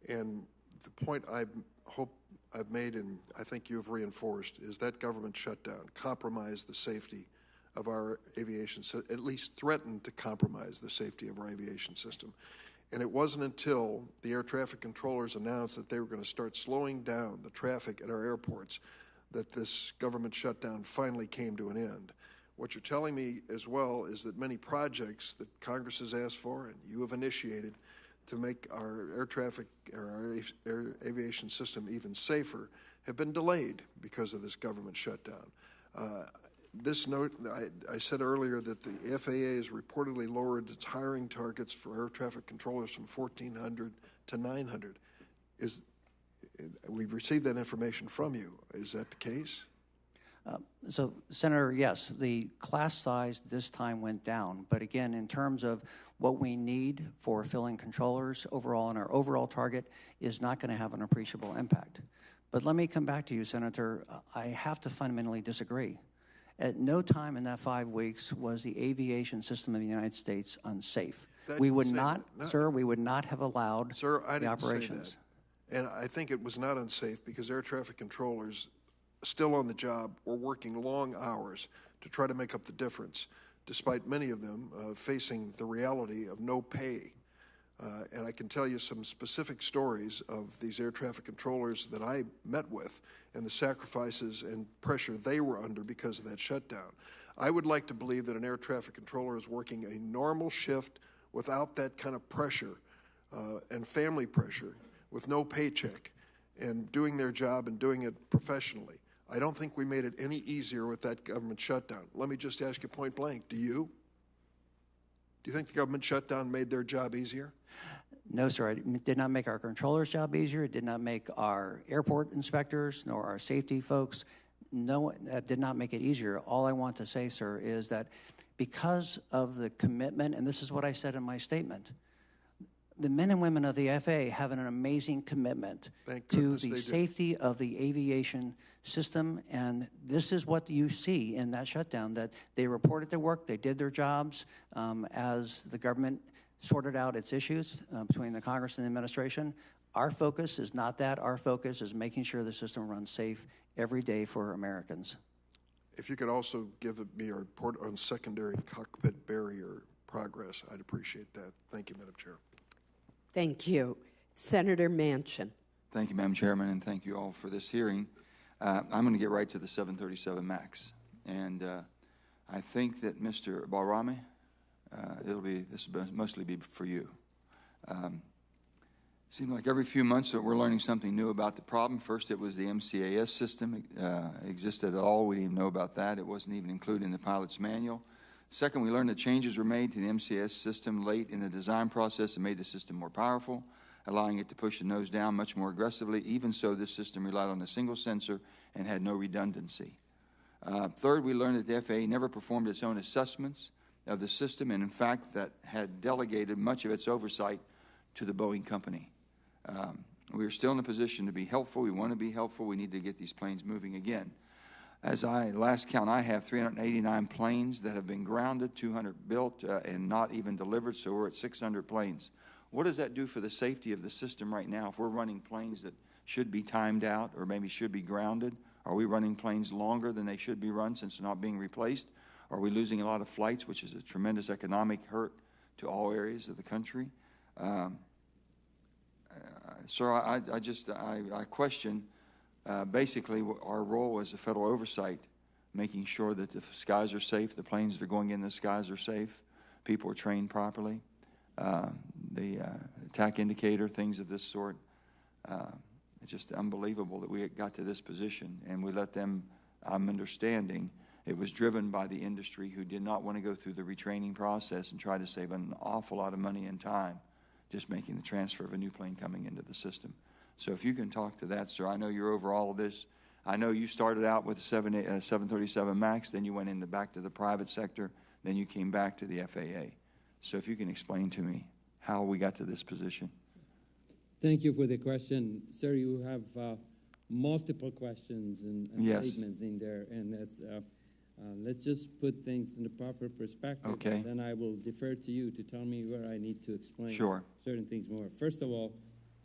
And the point I hope I've made, and I think you've reinforced, is that government shutdown compromised the safety of our aviation, at least threatened to compromise the safety of our aviation system. And it wasn't until the air traffic controllers announced that they were going to start slowing down the traffic at our airports that this government shutdown finally came to an end. What you're telling me as well is that many projects that Congress has asked for and you have initiated to make our air traffic or our air aviation system even safer have been delayed because of this government shutdown. This note, I said earlier that the FAA has reportedly lowered its hiring targets for air traffic controllers from 1,400 to 900. We received that information from you. Is that the case? So, Senator, yes, the class size this time went down. But again, in terms of what we need for filling controllers overall, and our overall target is not going to have an appreciable impact. But let me come back to you, Senator. I have to fundamentally disagree. At no time in that 5 weeks was the aviation system of the United States unsafe. We would not, sir, we would not have allowed the operations. Say that. And I think it was not unsafe because air traffic controllers still on the job were working long hours to try to make up the difference, despite many of them facing the reality of no pay. And I can tell you some specific stories of these air traffic controllers that I met with and the sacrifices and pressure they were under because of that shutdown. I would like to believe that an air traffic controller is working a normal shift without that kind of pressure and family pressure, with no paycheck, and doing their job and doing it professionally. I don't think we made it any easier with that government shutdown. Let me just ask you point blank, do you? Do you think the government shutdown made their job easier? No, sir, it did not make our controllers' job easier. It did not make our airport inspectors nor our safety folks. No, that did not make it easier. All I want to say, sir, is that because of the commitment, and this is what I said in my statement, the men and women of the FAA have an amazing commitment to the safety of the aviation system, and this is what you see in that shutdown, that they reported their work, they did their jobs as the government sorted out its issues between the Congress and the administration. Our focus is not that. Our focus is making sure the system runs safe every day for Americans. If you could also give me a report on secondary cockpit barrier progress, I'd appreciate that. Thank you, Madam Chair. Thank you. Senator Manchin. Thank you, Madam Chairman, and thank you all for this hearing. I'm going to get right to the 737 MAX. And I think that Mr. Balrami, this will mostly be for you. It seems like every few months that we're learning something new about the problem. First, it was the MCAS system existed at all. We didn't even know about that. It wasn't even included in the pilot's manual. Second, we learned that changes were made to the MCAS system late in the design process and made the system more powerful, allowing it to push the nose down much more aggressively. Even so, this system relied on a single sensor and had no redundancy. Third, we learned that the FAA never performed its own assessments of the system, and in fact, that had delegated much of its oversight to the Boeing company. We are still in a position to be helpful. We want to be helpful. We need to get these planes moving again. As last count, I have 389 planes that have been grounded, 200 built and not even delivered, so we're at 600 planes. What does that do for the safety of the system right now? If we're running planes that should be timed out or maybe should be grounded, are we running planes longer than they should be run since they're not being replaced? Are we losing a lot of flights, which is a tremendous economic hurt to all areas of the country? Sir, I question basically our role as a federal oversight, making sure that the skies are safe, the planes that are going in the skies are safe, people are trained properly, the attack indicator, things of this sort. It's just unbelievable that we got to this position, and we let them, I'm understanding, it was driven by the industry who did not want to go through the retraining process and try to save an awful lot of money and time just making the transfer of a new plane coming into the system. So if you can talk to that, sir. I know you're over all of this. I know you started out with the 737 MAX, then you went back to the private sector, then you came back to the FAA. So if you can explain to me how we got to this position. Thank you for the question. Sir, you have multiple questions and yes. statements in there, and that's, let's just put things in the proper perspective. Okay. Then I will defer to you to tell me where I need to explain sure. certain things more. First of all,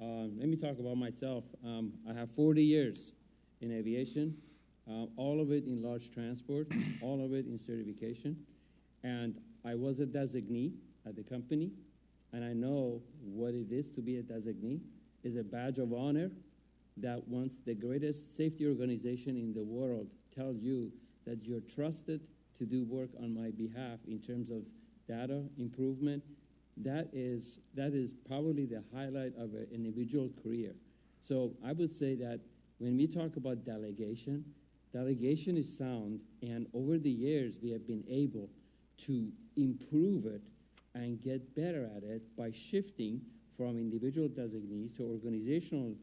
let me talk about myself. I have 40 years in aviation, all of it in large transport, all of it in certification, and I was a designee at the company, and I know what it is to be a designee. It's a badge of honor that once the greatest safety organization in the world tells you that you're trusted to do work on my behalf in terms of data improvement, that is probably the highlight of an individual career. So I would say that when we talk about delegation is sound, and over the years we have been able to improve it and get better at it by shifting from individual designees to organizational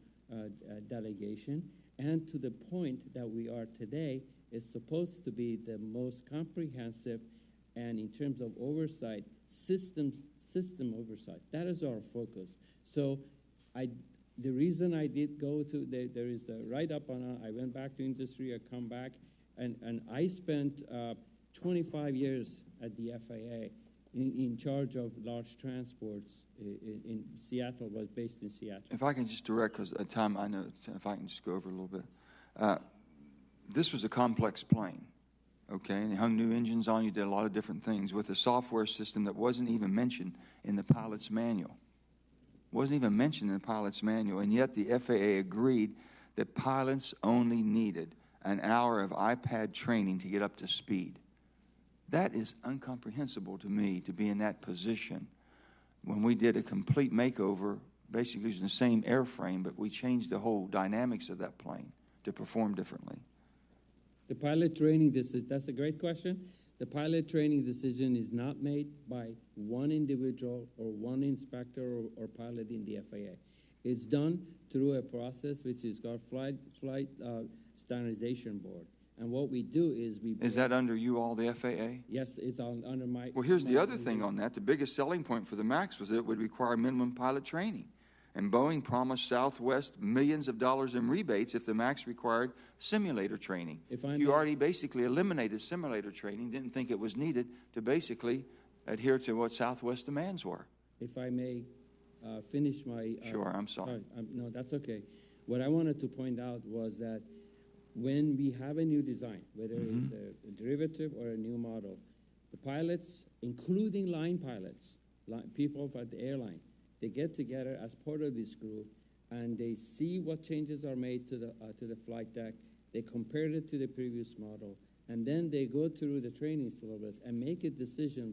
delegation, and to the point that we are today is supposed to be the most comprehensive, and in terms of oversight, system oversight. That is our focus. So the reason I did go to, there is a write-up on I went back to industry, I come back, and I spent 25 years at the FAA in charge of large transports in Seattle, was based in Seattle. If I can just direct, because at time I know, if I can just go over a little bit. This was a complex plane, okay? And they hung new engines on, you did a lot of different things with a software system that wasn't even mentioned in the pilot's manual. Wasn't even mentioned in the pilot's manual, and yet the FAA agreed that pilots only needed an hour of iPad training to get up to speed. That is incomprehensible to me, to be in that position when we did a complete makeover, basically using the same airframe, but we changed the whole dynamics of that plane to perform differently. The pilot training, that's a great question. The pilot training decision is not made by one individual or one inspector or pilot in the FAA. It's done through a process which is called Flight Standardization Board. And what we do is we... Is that under you all, the FAA? Yes, it's under my... Well, here's the other thing on that. The biggest selling point for the MAX was that it would require minimum pilot training. And Boeing promised Southwest millions of dollars in rebates if the MAX required simulator training. You already basically eliminated simulator training, didn't think it was needed to basically adhere to what Southwest demands were. If I may finish my... Sure, I'm sorry. No, that's okay. What I wanted to point out was that when we have a new design, whether it's a derivative or a new model, the pilots, including line pilots, people at the airline, they get together as part of this group, and they see what changes are made to the flight deck. They compare it to the previous model, and then they go through the training syllabus and make a decision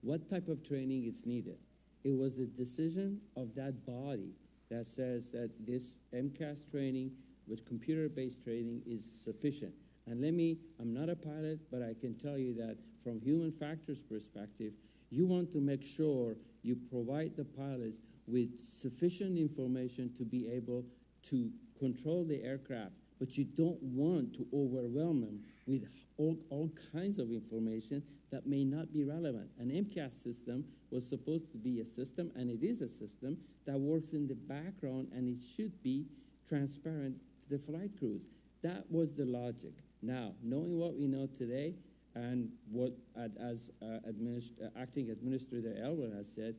what type of training is needed. It was the decision of that body that says that this MCAS training, with computer-based training, is sufficient. And I'm not a pilot, but I can tell you that from human factors perspective, you want to make sure you provide the pilots with sufficient information to be able to control the aircraft, but you don't want to overwhelm them with all kinds of information that may not be relevant. An MCAS system was supposed to be a system, and it is a system that works in the background, and it should be transparent to the flight crews. That was the logic. Now, knowing what we know today, and what, as Acting Administrator Elwell has said,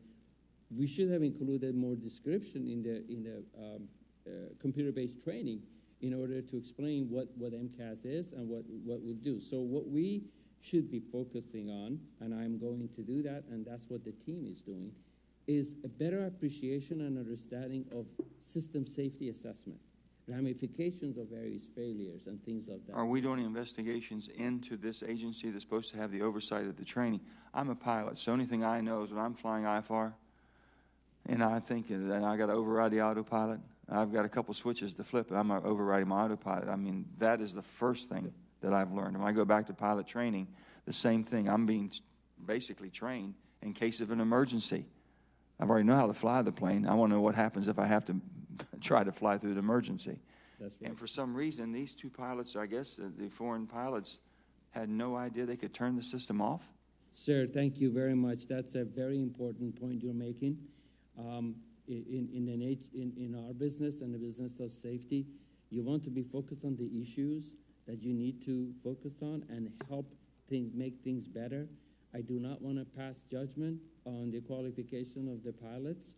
we should have included more description in the computer-based training in order to explain what MCAS is and what we'll do. So what we should be focusing on, and I'm going to do that, and that's what the team is doing, is a better appreciation and understanding of system safety assessment, ramifications of various failures and things of that. Are we doing investigations into this agency that's supposed to have the oversight of the training? I'm a pilot, so the only thing I know is when I'm flying IFR, and I think that I got to override the autopilot, I've got a couple switches to flip, and I'm overriding my autopilot. I mean, that is the first thing that I've learned. When I go back to pilot training, the same thing. I'm being basically trained in case of an emergency. I've already know how to fly the plane. I want to know what happens if I have to try to fly through an emergency. That's right. And for some reason, these two pilots, I guess the foreign pilots, had no idea they could turn the system off. Sir, thank you very much. That's a very important point you're making. In our business and the business of safety, you want to be focused on the issues that you need to focus on and help make things better. I do not want to pass judgment on the qualification of the pilots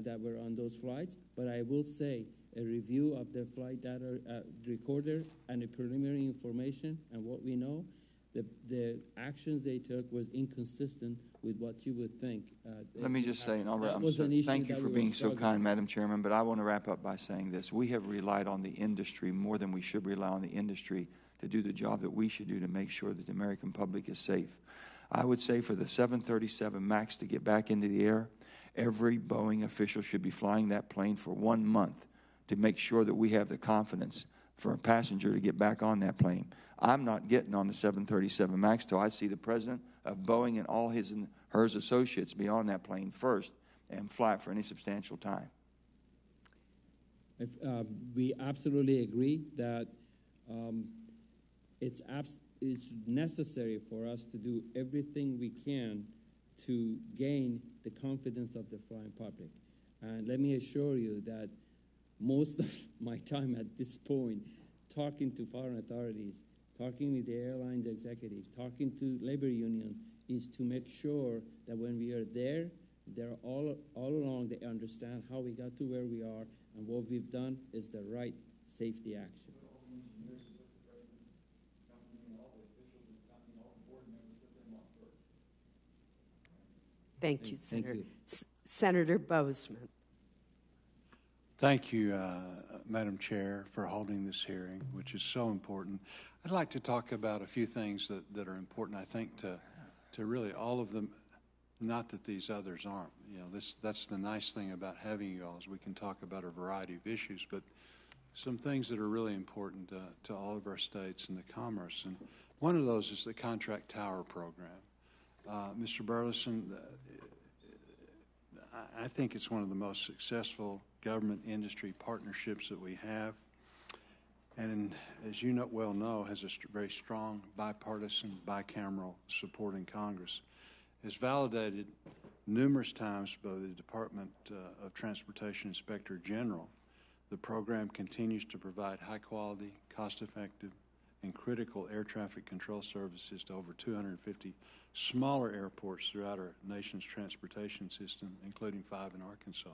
that were on those flights, but I will say a review of the flight data recorder and the preliminary information and what we know, the actions they took was inconsistent with what you would think. Let me just say, thank you for being so kind, Madam Chairman, but I want to wrap up by saying this. We have relied on the industry more than we should rely on the industry to do the job that we should do to make sure that the American public is safe. I would say for the 737 MAX to get back into the air, every Boeing official should be flying that plane for 1 month to make sure that we have the confidence for a passenger to get back on that plane. I'm not getting on the 737 MAX till I see the president of Boeing and all his and hers associates be on that plane first and fly it for any substantial time. We absolutely agree that it's necessary for us to do everything we can to gain the confidence of the flying public. And let me assure you that most of my time at this point, talking to foreign authorities, talking with the airlines executives, talking to labor unions, is to make sure that when we are there, they're all along, they understand how we got to where we are, and what we've done is the right safety action. Thank you, Senator. Thank you. Senator Bozeman. Thank you, Madam Chair, for holding this hearing, which is so important. I'd like to talk about a few things that are important, I think, to really all of them, not that these others aren't. You know, that's the nice thing about having you all, is we can talk about a variety of issues, but some things that are really important to all of our states and the commerce. And One of those is the contract tower program. Mr. Burleson, I think it's one of the most successful government industry partnerships that we have, and as you well know, has a very strong bipartisan, bicameral support in Congress. It's validated numerous times by the Department of Transportation Inspector General. The program continues to provide high-quality, cost-effective, and critical air traffic control services to over 250 smaller airports throughout our nation's transportation system, including 5 in Arkansas.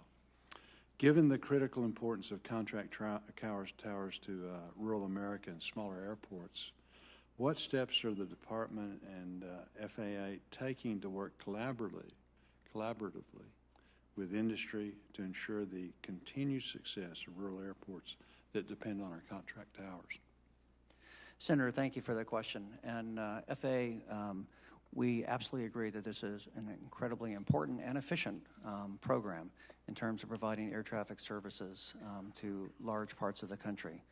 Given the critical importance of contract towers to rural America and smaller airports, what steps are the Department and FAA taking to work collaboratively with industry to ensure the continued success of rural airports that depend on our contract towers? Senator, thank you for that question. And FAA, we absolutely agree that this is an incredibly important and efficient program in terms of providing air traffic services to large parts of the country.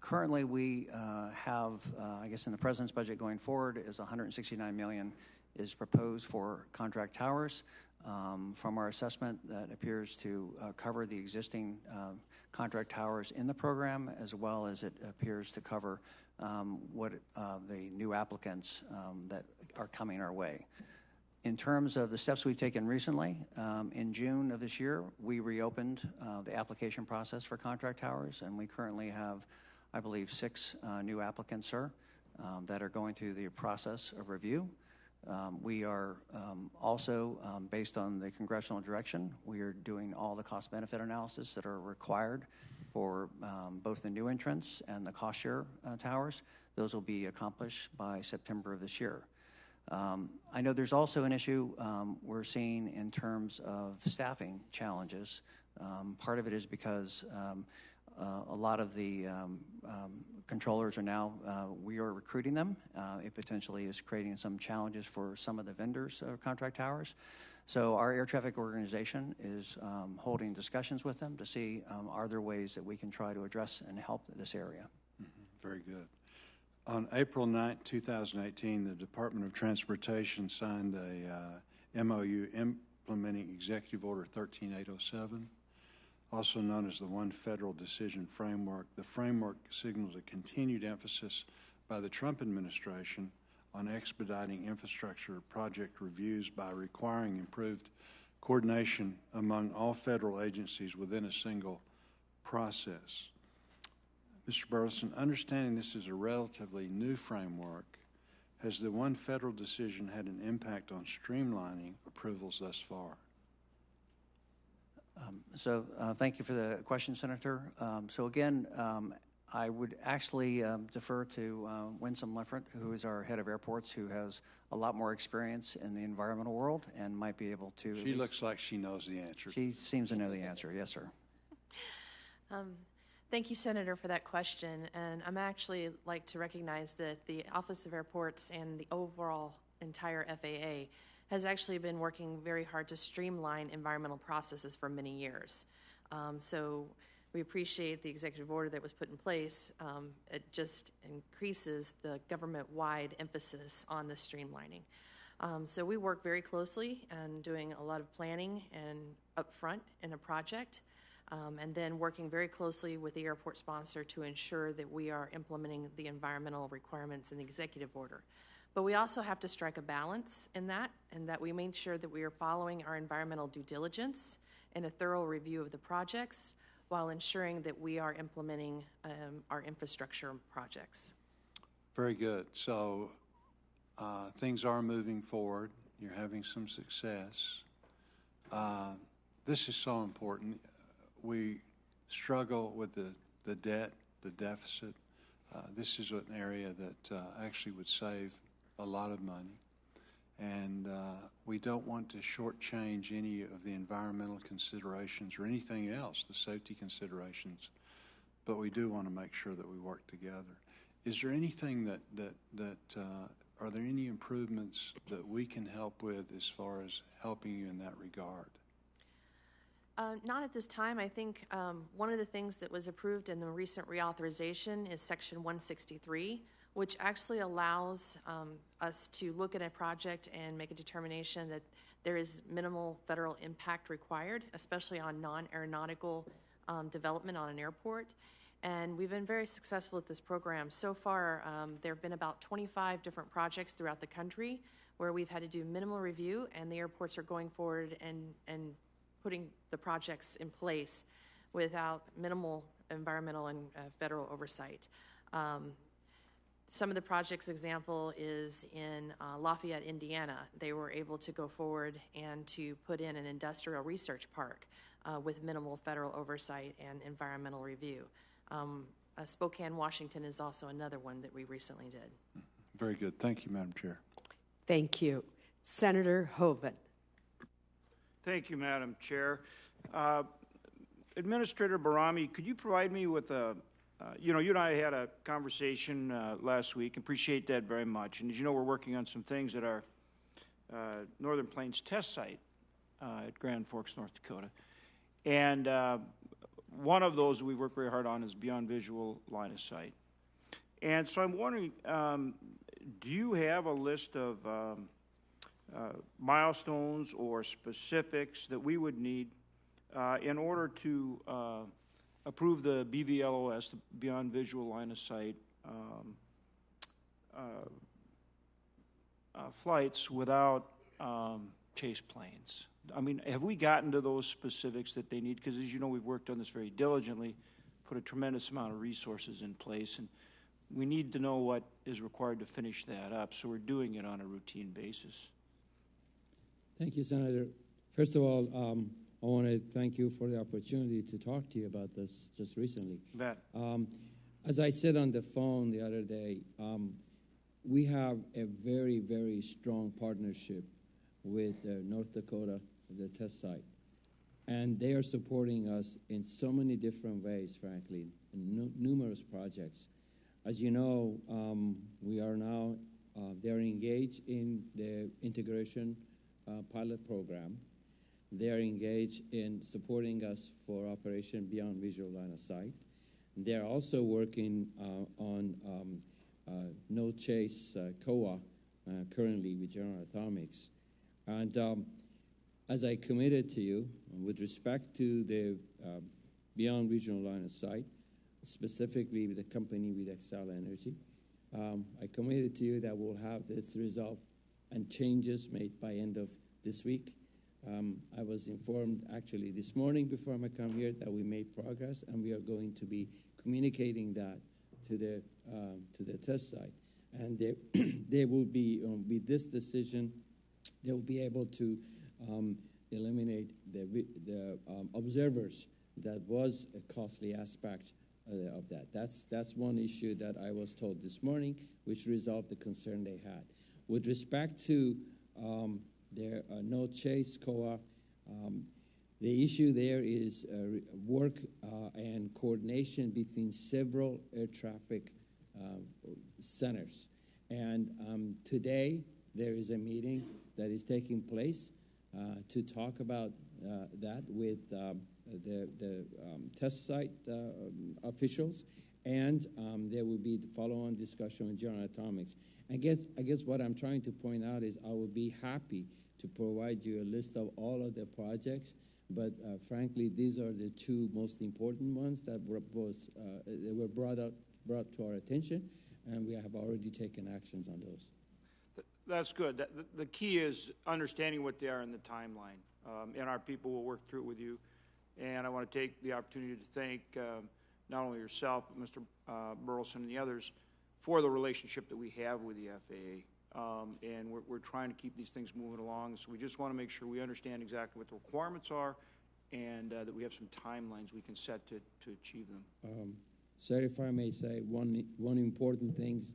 Currently we have, I guess in the President's budget going forward, is $169 million is proposed for contract towers. From our assessment, that appears to cover the existing contract towers in the program, as well as it appears to cover the new applicants that are coming our way. In terms of the steps we've taken recently, in June of this year, we reopened the application process for contract towers, and we currently have, I believe, 6 new applicants, sir, that are going through the process of review. We are also, based on the congressional direction, we are doing all the cost-benefit analysis that are required for both the new entrants and the cost-share towers. Those will be accomplished by September of this year. I know there's also an issue we're seeing in terms of staffing challenges. Part of it is because a lot of the controllers are now, we are recruiting them. It potentially is creating some challenges for some of the vendors of contract towers. So our air traffic organization is holding discussions with them to see are there ways that we can try to address and help this area. Mm-hmm. Very good. On April 9, 2018, the Department of Transportation signed a MOU implementing Executive Order 13807, also known as the One Federal Decision Framework. The framework signals a continued emphasis by the Trump administration on expediting infrastructure project reviews by requiring improved coordination among all federal agencies within a single process. Mr. Burleson, understanding this is a relatively new framework, has the One Federal Decision had an impact on streamlining approvals thus far? Thank you for the question, Senator. So again, I would actually defer to Winsome Leffert, who is our head of airports, who has a lot more experience in the environmental world and might be able to. She looks like she knows the answer. She seems to know the answer. Yes, sir. Thank you, Senator, for that question. And I'm actually like to recognize that the Office of Airports and the overall entire FAA has actually been working very hard to streamline environmental processes for many years. So we appreciate the executive order that was put in place. It just increases the government-wide emphasis on the streamlining. So we work very closely and doing a lot of planning and upfront in a project, and then working very closely with the airport sponsor to ensure that we are implementing the environmental requirements in the executive order. But we also have to strike a balance in that, and that we make sure that we are following our environmental due diligence and a thorough review of the projects while ensuring that we are implementing our infrastructure projects. Very good. So things are moving forward. You're having some success. This is so important. We struggle with the debt, the deficit. This is an area that actually would save a lot of money. And we don't want to shortchange any of the environmental considerations or anything else, the safety considerations, but we do want to make sure that we work together. Is there anything are there any improvements that we can help with as far as helping you in that regard? Not at this time. I think one of the things that was approved in the recent reauthorization is Section 163, which actually allows us to look at a project and make a determination that there is minimal federal impact required, especially on non-aeronautical development on an airport. And we've been very successful with this program. So far, there have been about 25 different projects throughout the country where we've had to do minimal review, and the airports are going forward and putting the projects in place without minimal environmental and federal oversight. Some of the projects example is in Lafayette, Indiana. They were able to go forward and to put in an industrial research park with minimal federal oversight and environmental review. Spokane, Washington is also another one that we recently did. Very good. Thank you, Madam Chair. Thank you. Senator Hoeven. Thank you, Madam Chair. Administrator Barami, could you provide me with a, you and I had a conversation last week. Appreciate that very much. And as you know, we're working on some things at our Northern Plains test site at Grand Forks, North Dakota. And one of those we work very hard on is beyond visual line of sight. And so I'm wondering, do you have a list of milestones or specifics that we would need in order to approve the BVLOS, the Beyond Visual Line of Sight, flights without chase planes? I mean, have we gotten to those specifics that they need? Because as you know, we've worked on this very diligently, put a tremendous amount of resources in place, and we need to know what is required to finish that up, so we're doing it on a routine basis. Thank you, Senator. First of all, I want to thank you for the opportunity to talk to you about this just recently. Bet. As I said on the phone the other day, we have a very, very strong partnership with North Dakota, the test site. And they are supporting us in so many different ways, frankly, in numerous projects. As you know, we are now, they're engaged in the integration pilot program. They are engaged in supporting us for Operation Beyond Visual Line of Sight. They're also working on No Chase COA currently with General Atomics. And as I committed to you, with respect to the Beyond Visual Line of Sight, specifically with the company with Excel Energy, I committed to you that we'll have its result and changes made by end of this week. I was informed actually this morning before I come here that we made progress, and we are going to be communicating that to the test site. And they will be, with this decision, they will be able to eliminate the observers. That was a costly aspect of that. That's one issue that I was told this morning, which resolved the concern they had. With respect to their No Chase COA, the issue there is work and coordination between several air traffic centers. And today there is a meeting that is taking place to talk about that with the test site officials, and there will be the follow-on discussion with General Atomics. I guess what I'm trying to point out is I will be happy to provide you a list of all of the projects, but frankly, these are the two most important ones that were brought to our attention, and we have already taken actions on those. That's good. The key is understanding what they are in the timeline, and our people will work through it with you. And I want to take the opportunity to thank not only yourself, but Mr. Burleson and the others for the relationship that we have with the FAA. And we're trying to keep these things moving along. So we just want to make sure we understand exactly what the requirements are, and that we have some timelines we can set to achieve them. Sir, if I may say, one important thing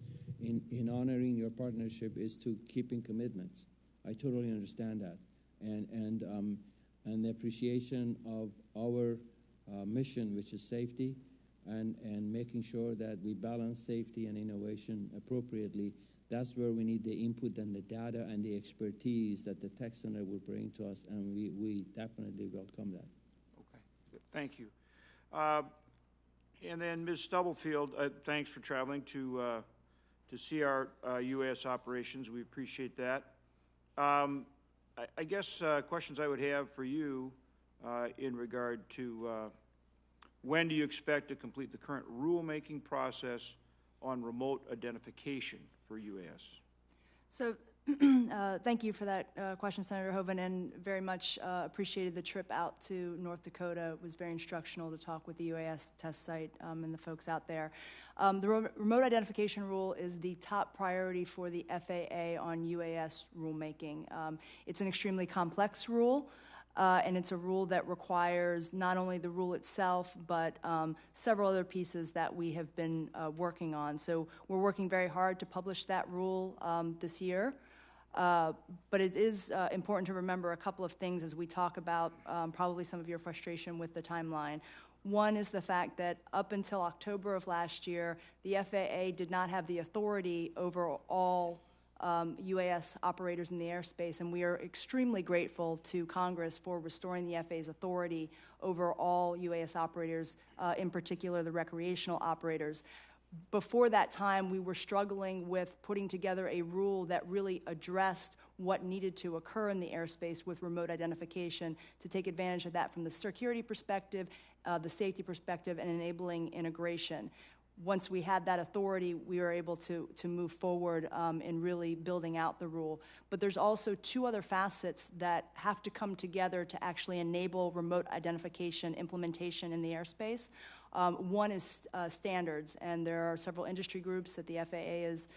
in honoring your partnership is to keeping commitments. I totally understand that, and the appreciation of our mission, which is safety, and making sure that we balance safety and innovation appropriately. That's where we need the input and the data and the expertise that the Tech Center will bring to us, and we definitely welcome that. Okay, good. Thank you. And then Ms. Stubblefield, thanks for traveling to to see our UAS operations. We appreciate that. I guess questions I would have for you in regard to when do you expect to complete the current rulemaking process on remote identification for UAS? So thank you for that question, Senator Hoeven, and very much appreciated the trip out to North Dakota. It was very instructional to talk with the UAS test site and the folks out there. The remote identification rule is the top priority for the FAA on UAS rulemaking. It's an extremely complex rule. And it's a rule that requires not only the rule itself, but several other pieces that we have been working on. So we're working very hard to publish that rule this year. But it is important to remember a couple of things as we talk about probably some of your frustration with the timeline. One is the fact that up until October of last year, the FAA did not have the authority over all UAS operators in the airspace, and we are extremely grateful to Congress for restoring the FAA's authority over all UAS operators, in particular the recreational operators. Before that time, we were struggling with putting together a rule that really addressed what needed to occur in the airspace with remote identification to take advantage of that from the security perspective, the safety perspective, and enabling integration. Once we had that authority, we were able to move forward in really building out the rule. But there's also two other facets that have to come together to actually enable remote identification implementation in the airspace. One is standards, and there are several industry groups that the FAA is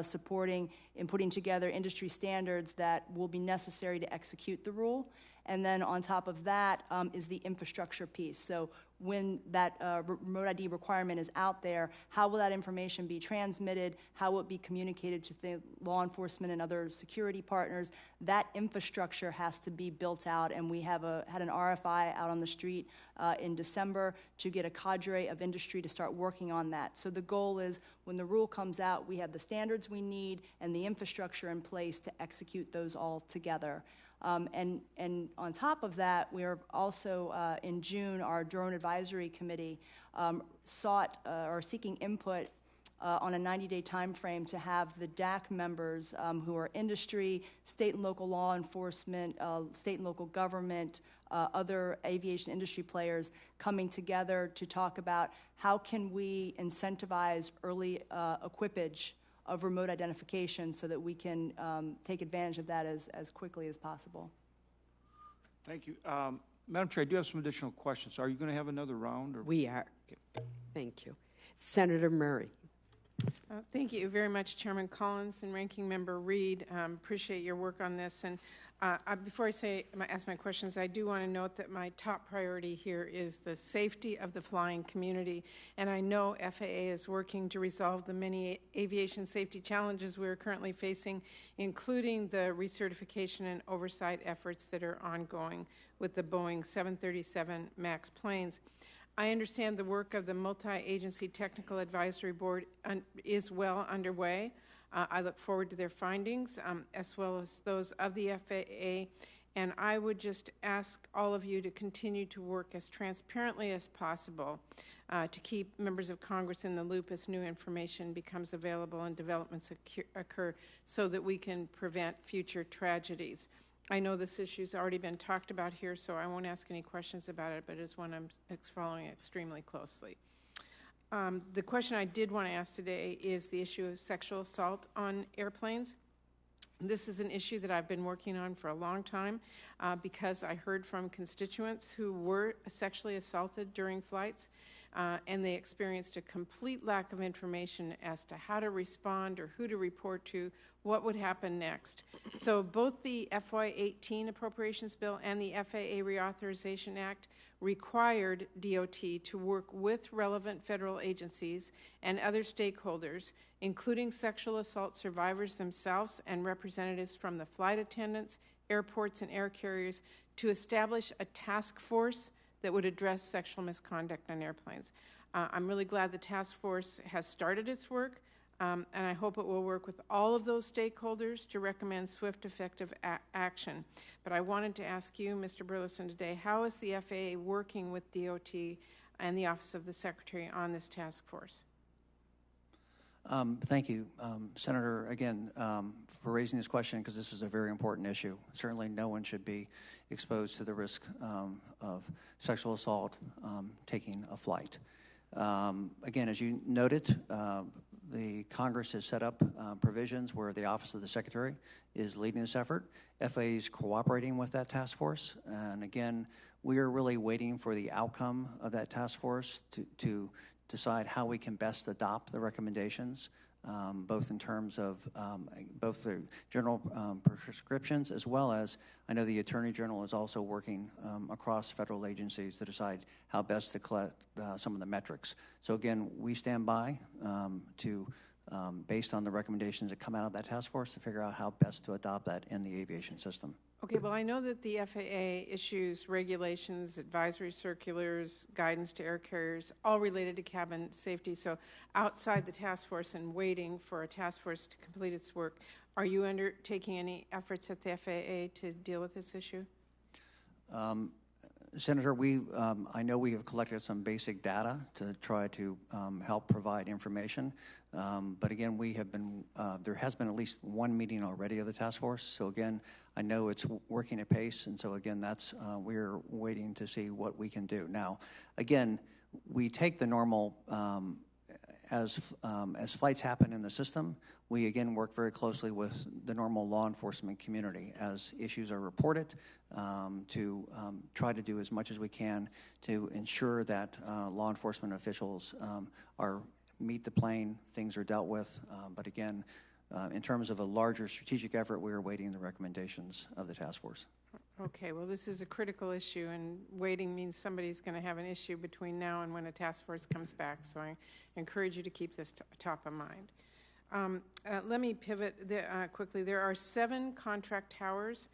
supporting in putting together industry standards that will be necessary to execute the rule. And then on top of that is the infrastructure piece. So when that remote ID requirement is out there, how will that information be transmitted? How will it be communicated to the law enforcement and other security partners? That infrastructure has to be built out, and we have had an RFI out on the street in December to get a cadre of industry to start working on that. So the goal is when the rule comes out, we have the standards we need and the infrastructure in place to execute those all together. And on top of that, we are also, in June, our Drone Advisory Committee are seeking input on a 90-day time frame to have the DAC members who are industry, state and local law enforcement, state and local government, other aviation industry players coming together to talk about how can we incentivize early equipage of remote identification so that we can take advantage of that as quickly as possible. Thank you. Madam Chair, I do have some additional questions. Are you going to have another round? Or? We are. Okay. Thank you. Senator Murray. Thank you very much, Chairman Collins and Ranking Member Reed. Appreciate your work on this. And before I ask my questions, I do want to note that my top priority here is the safety of the flying community. And I know FAA is working to resolve the many aviation safety challenges we are currently facing, including the recertification and oversight efforts that are ongoing with the Boeing 737 MAX planes. I understand the work of the Multi-Agency Technical Advisory Board is well underway. I look forward to their findings, as well as those of the FAA, and I would just ask all of you to continue to work as transparently as possible to keep members of Congress in the loop as new information becomes available and developments occur so that we can prevent future tragedies. I know this issue's already been talked about here, so I won't ask any questions about it, but it's one I'm following extremely closely. The question I did want to ask today is the issue of sexual assault on airplanes. This is an issue that I've been working on for a long time because I heard from constituents who were sexually assaulted during flights, and they experienced a complete lack of information as to how to respond or who to report to, what would happen next. So both the FY18 Appropriations Bill and the FAA Reauthorization Act required DOT to work with relevant federal agencies and other stakeholders, including sexual assault survivors themselves and representatives from the flight attendants, airports, and air carriers, to establish a task force that would address sexual misconduct on airplanes. I'm really glad the task force has started its work, and I hope it will work with all of those stakeholders to recommend swift, effective action. But I wanted to ask you, Mr. Burleson, today, how is the FAA working with DOT and the Office of the Secretary on this task force? Thank you, Senator, again, for raising this question, because this is a very important issue. Certainly no one should be exposed to the risk of sexual assault taking a flight. Again, as you noted, the Congress has set up provisions where the Office of the Secretary is leading this effort. FAA is cooperating with that task force, and again, we are really waiting for the outcome of that task force to decide how we can best adopt the recommendations, both in terms of both the general prescriptions, as well as I know the Attorney General is also working across federal agencies to decide how best to collect some of the metrics. So again, we stand by based on the recommendations that come out of that task force, to figure out how best to adopt that in the aviation system. Okay, well, I know that the FAA issues regulations, advisory circulars, guidance to air carriers, all related to cabin safety. So outside the task force and waiting for a task force to complete its work, are you undertaking any efforts at the FAA to deal with this issue? Senator, I know we have collected some basic data to try to help provide information, but again, there has been at least one meeting already of the task force. So again, I know it's working at pace, and so again, we're waiting to see what we can do. Now, again, we take the normal as flights happen in the system. We again work very closely with the normal law enforcement community as issues are reported to try to do as much as we can to ensure that law enforcement officials meet the plane, things are dealt with. But again, in terms of a larger strategic effort, we are awaiting the recommendations of the task force. Okay, well, this is a critical issue, and waiting means somebody's going to have an issue between now and when a task force comes back, so I encourage you to keep this top of mind. Let me pivot quickly. There are 7 contract towers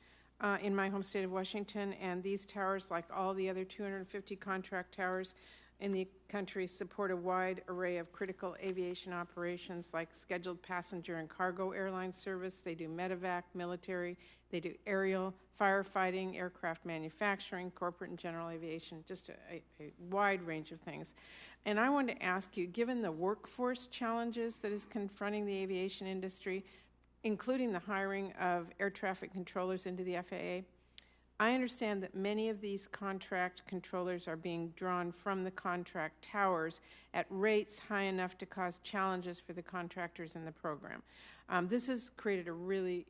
in my home state of Washington, and these towers, like all the other 250 contract towers in the country, support a wide array of critical aviation operations like scheduled passenger and cargo airline service. They do medevac, military, they do aerial, firefighting, aircraft manufacturing, corporate and general aviation, just a wide range of things. And I wanted to ask you, given the workforce challenges that is confronting the aviation industry, including the hiring of air traffic controllers into the FAA, I understand that many of these contract controllers are being drawn from the contract towers at rates high enough to cause challenges for the contractors in the program. This has created a really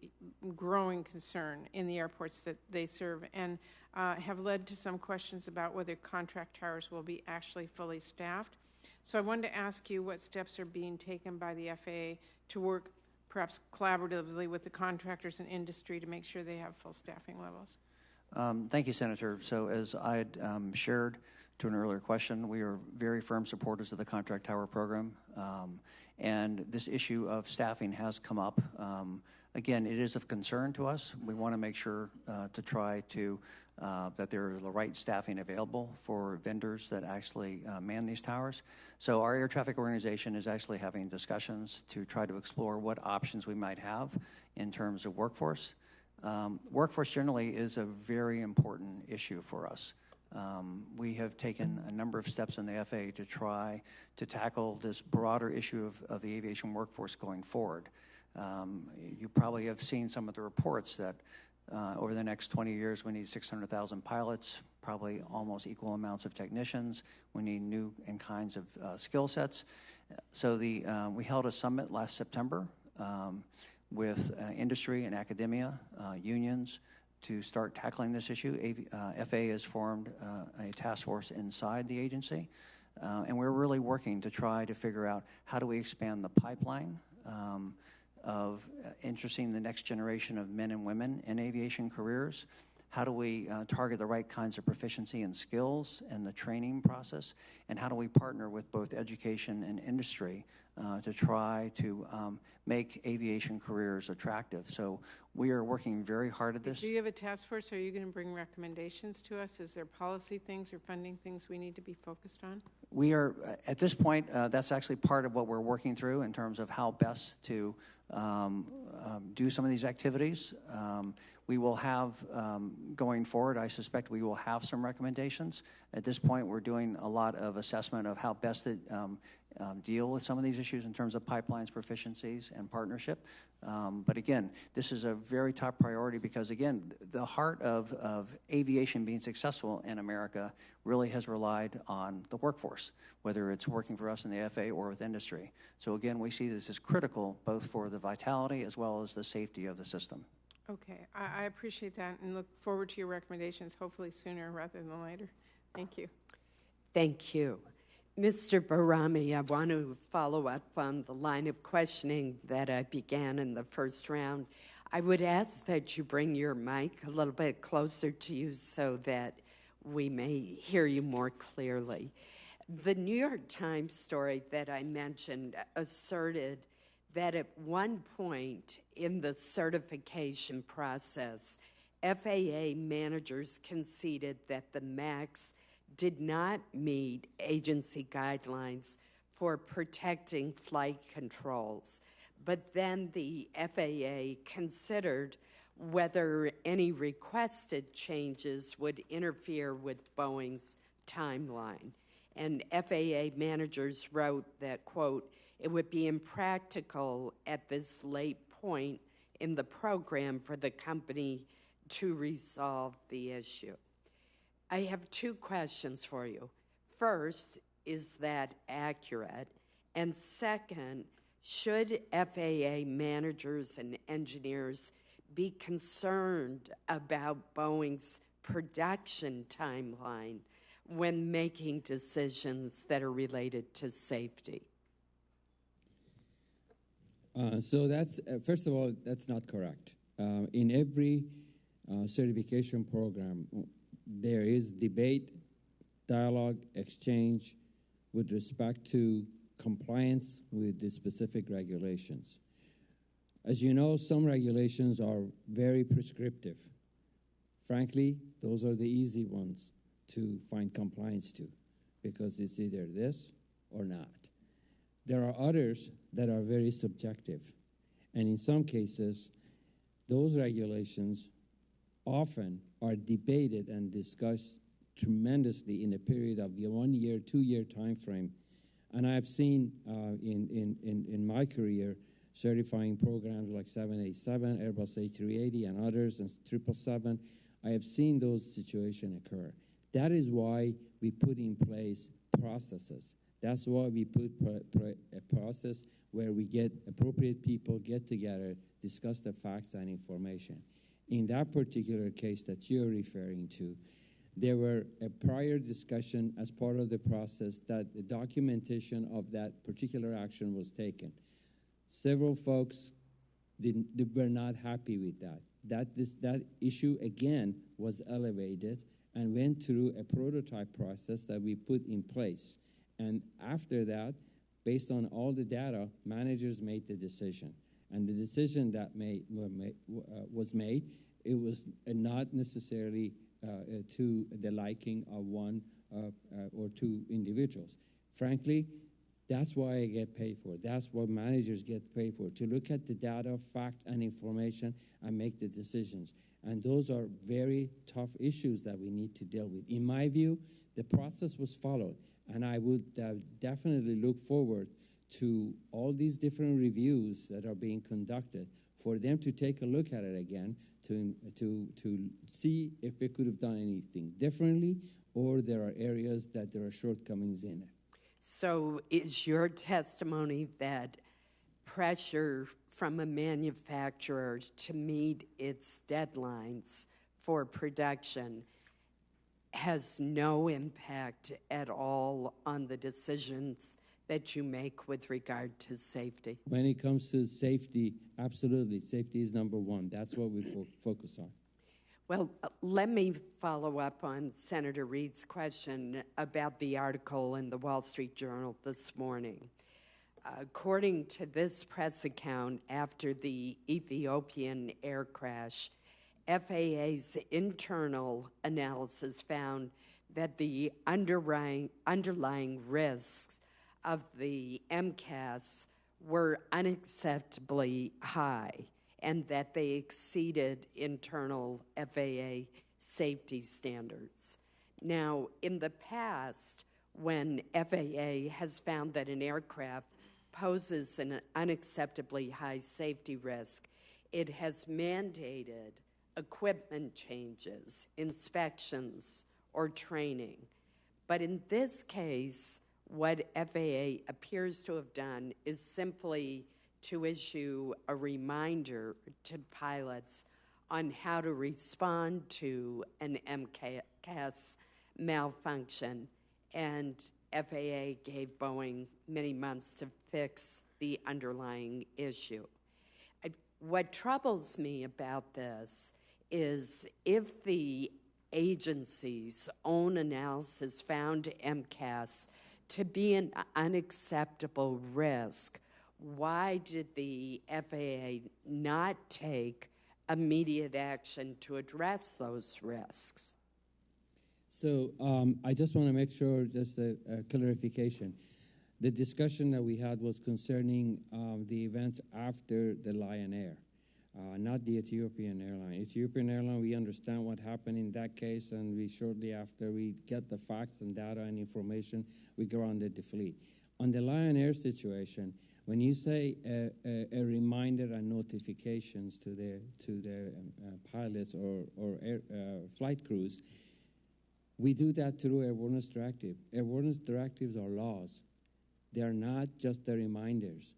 growing concern in the airports that they serve, and have led to some questions about whether contract towers will be actually fully staffed. So I wanted to ask you what steps are being taken by the FAA to work perhaps collaboratively with the contractors and industry to make sure they have full staffing levels. Thank you, Senator. So as I had shared to an earlier question, we are very firm supporters of the contract tower program, and this issue of staffing has come up. Again, it is of concern to us. We want to make sure to try to that there is the right staffing available for vendors that actually man these towers. So our air traffic organization is actually having discussions to try to explore what options we might have in terms of workforce. Workforce generally is a very important issue for us. We have taken a number of steps in the FAA to try to tackle this broader issue of the aviation workforce going forward. You probably have seen some of the reports that over the next 20 years we need 600,000 pilots, probably almost equal amounts of technicians. We need new and kinds of skill sets. So we held a summit last September with industry and academia, unions, to start tackling this issue. FAA has formed a task force inside the agency, and we're really working to try to figure out how do we expand the pipeline of interesting the next generation of men and women in aviation careers. How do we target the right kinds of proficiency and skills in the training process? And how do we partner with both education and industry to try to make aviation careers attractive? So we are working very hard at this. Do you have a task force? Are you going to bring recommendations to us? Is there policy things or funding things we need to be focused on? We are, at this point, that's actually part of what we're working through in terms of how best to do some of these activities. We will have, going forward, I suspect we will have some recommendations. At this point, we're doing a lot of assessment of how best to deal with some of these issues in terms of pipelines, proficiencies, and partnership. But again, this is a very top priority because, again, the heart of aviation being successful in America really has relied on the workforce, whether it's working for us in the FAA or with industry. So again, we see this as critical both for the vitality as well as the safety of the system. Okay, I appreciate that and look forward to your recommendations, hopefully sooner rather than later. Thank you. Thank you. Mr. Barami, I want to follow up on the line of questioning that I began in the first round. I would ask that you bring your mic a little bit closer to you so that we may hear you more clearly. The New York Times story that I mentioned asserted that at one point in the certification process, FAA managers conceded that the MAX did not meet agency guidelines for protecting flight controls. But then the FAA considered whether any requested changes would interfere with Boeing's timeline. And FAA managers wrote that, quote, it would be impractical at this late point in the program for the company to resolve the issue. I have two questions for you. First, is that accurate? And second, should FAA managers and engineers be concerned about Boeing's production timeline when making decisions that are related to safety? So that's, first of all, that's not correct. In every certification program, there is debate, dialogue, exchange with respect to compliance with the specific regulations. As you know, some regulations are very prescriptive. Frankly, those are the easy ones to find compliance to because it's either this or not. There are others that are very subjective, and in some cases, those regulations often are debated and discussed tremendously in a period of a 1 year, 2 year time frame. And I've seen in my career certifying programs like 787, Airbus A380, and others, and 777. I have seen those situations occur. That is why we put in place processes. That's why we put a process where we get appropriate people, get together, discuss the facts and information. In that particular case that you're referring to, there were a prior discussion as part of the process that the documentation of that particular action was taken. Several folks were not happy with that. That issue, again, was elevated and went through a prototype process that we put in place. And after that, based on all the data, managers made the decision. And the decision that was made, it was not necessarily to the liking of one or two individuals. Frankly, that's why I get paid for. That's what managers get paid for, to look at the data, fact, and information and make the decisions. And those are very tough issues that we need to deal with. In my view, the process was followed, and I would definitely look forward to all these different reviews that are being conducted for them to take a look at it again to see if they could have done anything differently or there are areas that there are shortcomings in it. So is your testimony that pressure from a manufacturer to meet its deadlines for production has no impact at all on the decisions that you make with regard to safety? When it comes to safety, absolutely. Safety is number one. That's what we focus on. Well, let me follow up on Senator Reid's question about the article in the Wall Street Journal this morning. According to this press account, after the Ethiopian air crash, FAA's internal analysis found that the underlying risks of the MCAS were unacceptably high and that they exceeded internal FAA safety standards. Now, in the past, when FAA has found that an aircraft poses an unacceptably high safety risk, it has mandated equipment changes, inspections, or training. But in this case, what FAA appears to have done is simply to issue a reminder to pilots on how to respond to an MCAS malfunction, and FAA gave Boeing many months to fix the underlying issue. What troubles me about this is if the agency's own analysis found MCAS to be an unacceptable risk, why did the FAA not take immediate action to address those risks? So I just want to make sure, just a clarification. The discussion that we had was concerning the events after the Lion Air, not the Ethiopian airline. Ethiopian airline, we understand what happened in that case, and we shortly after we get the facts and data and information, we grounded the fleet. On the Lion Air situation, when you say a reminder and notifications to the pilots or flight crews, we do that through airworthiness directive. Airworthiness directives are laws. They are not just the reminders.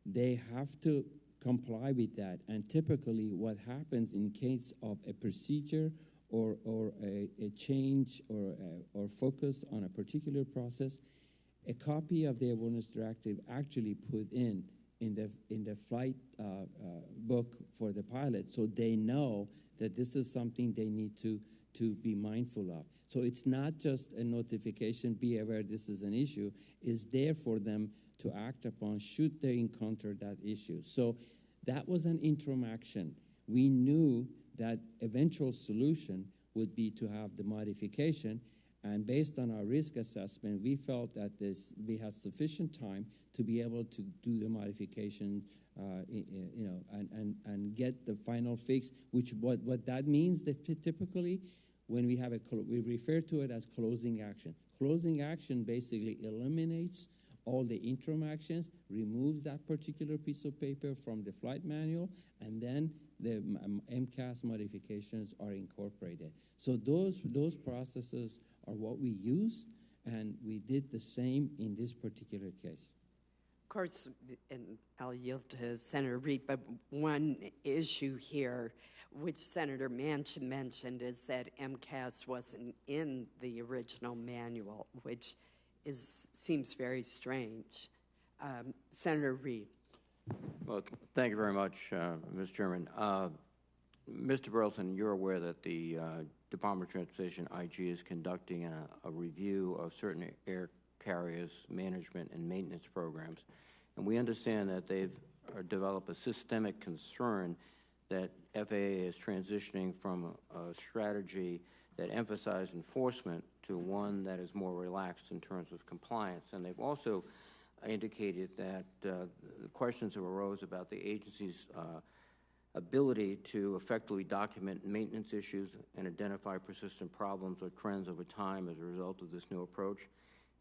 They have to comply with that. And typically what happens in case of a procedure or a change or focus on a particular process, a copy of the airworthiness directive actually put in the flight book for the pilot, so they know that this is something they need to be mindful of. So it's not just a notification, be aware this is an issue. It's there for them to act upon should they encounter that issue. So that was an interim action. We knew that eventual solution would be to have the modification, and based on our risk assessment, we felt that we had sufficient time to be able to do the modification, and get the final fix. Which what that means that typically, when we have we refer to it as closing action. Closing action basically eliminates all the interim actions, removes that particular piece of paper from the flight manual, and then the MCAS modifications are incorporated. So those processes are what we use, and we did the same in this particular case. Of course, and I'll yield to Senator Reid, but one issue here, which Senator Manchin mentioned, is that MCAS wasn't in the original manual, which seems very strange. Senator Reid. Well, thank you very much, Mr. Chairman. Mr. Burleson, you're aware that the Department of Transportation, IG, is conducting a review of certain air carriers' management and maintenance programs. And we understand that they've developed a systemic concern that FAA is transitioning from a strategy that emphasized enforcement to one that is more relaxed in terms of compliance. And they've also indicated that the questions have arose about the agency's ability to effectively document maintenance issues and identify persistent problems or trends over time as a result of this new approach.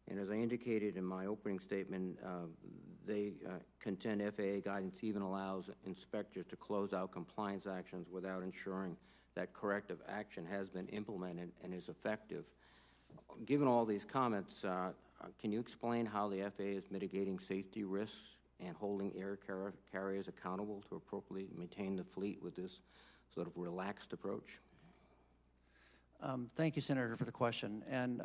And as I indicated in my opening statement, they contend FAA guidance even allows inspectors to close out compliance actions without ensuring that corrective action has been implemented and is effective. Given all these comments, can you explain how the FAA is mitigating safety risks and holding air carriers accountable to appropriately maintain the fleet with this sort of relaxed approach? Thank you, Senator, for the question. And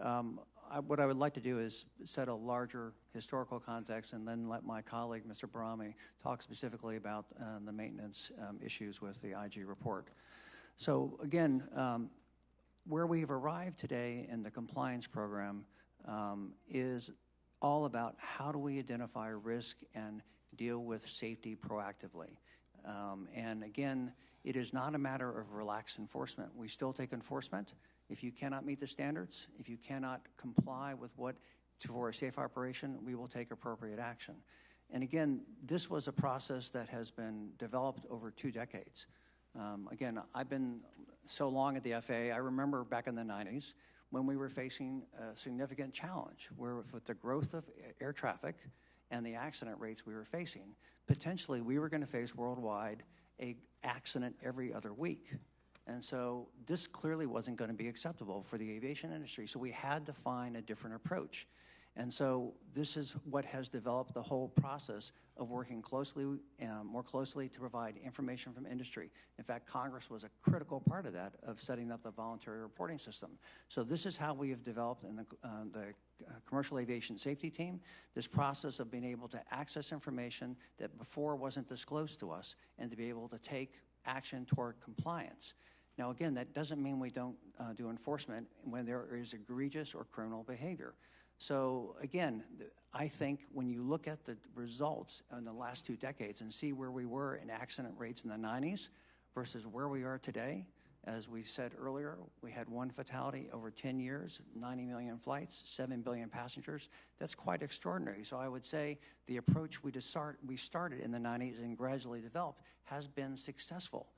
what I would like to do is set a larger historical context and then let my colleague, Mr. Barami, talk specifically about the maintenance issues with the IG report. So again, where we've arrived today in the compliance program is all about how do we identify risk and deal with safety proactively. And again, it is not a matter of relaxed enforcement. We still take enforcement. If you cannot meet the standards, if you cannot comply with for a safe operation, we will take appropriate action. And again, this was a process that has been developed over 2 decades. Again, I've been so long at the FAA, I remember back in the 90s when we were facing a significant challenge, where with the growth of air traffic and the accident rates we were facing, potentially we were going to face worldwide an accident every other week. And so this clearly wasn't going to be acceptable for the aviation industry. So we had to find a different approach. And so this is what has developed the whole process of working closely, more closely to provide information from industry. In fact, Congress was a critical part of that, of setting up the voluntary reporting system. So this is how we have developed in the Commercial Aviation Safety Team, this process of being able to access information that before wasn't disclosed to us and to be able to take action toward compliance. Now, again, that doesn't mean we don't do enforcement when there is egregious or criminal behavior. So again, I think when you look at the results in the last 2 decades and see where we were in accident rates in the 90s versus where we are today, as we said earlier, we had 1 fatality over 10 years, 90 million flights, 7 billion passengers. That's quite extraordinary. So I would say the approach we started in the 90s and gradually developed has been successful.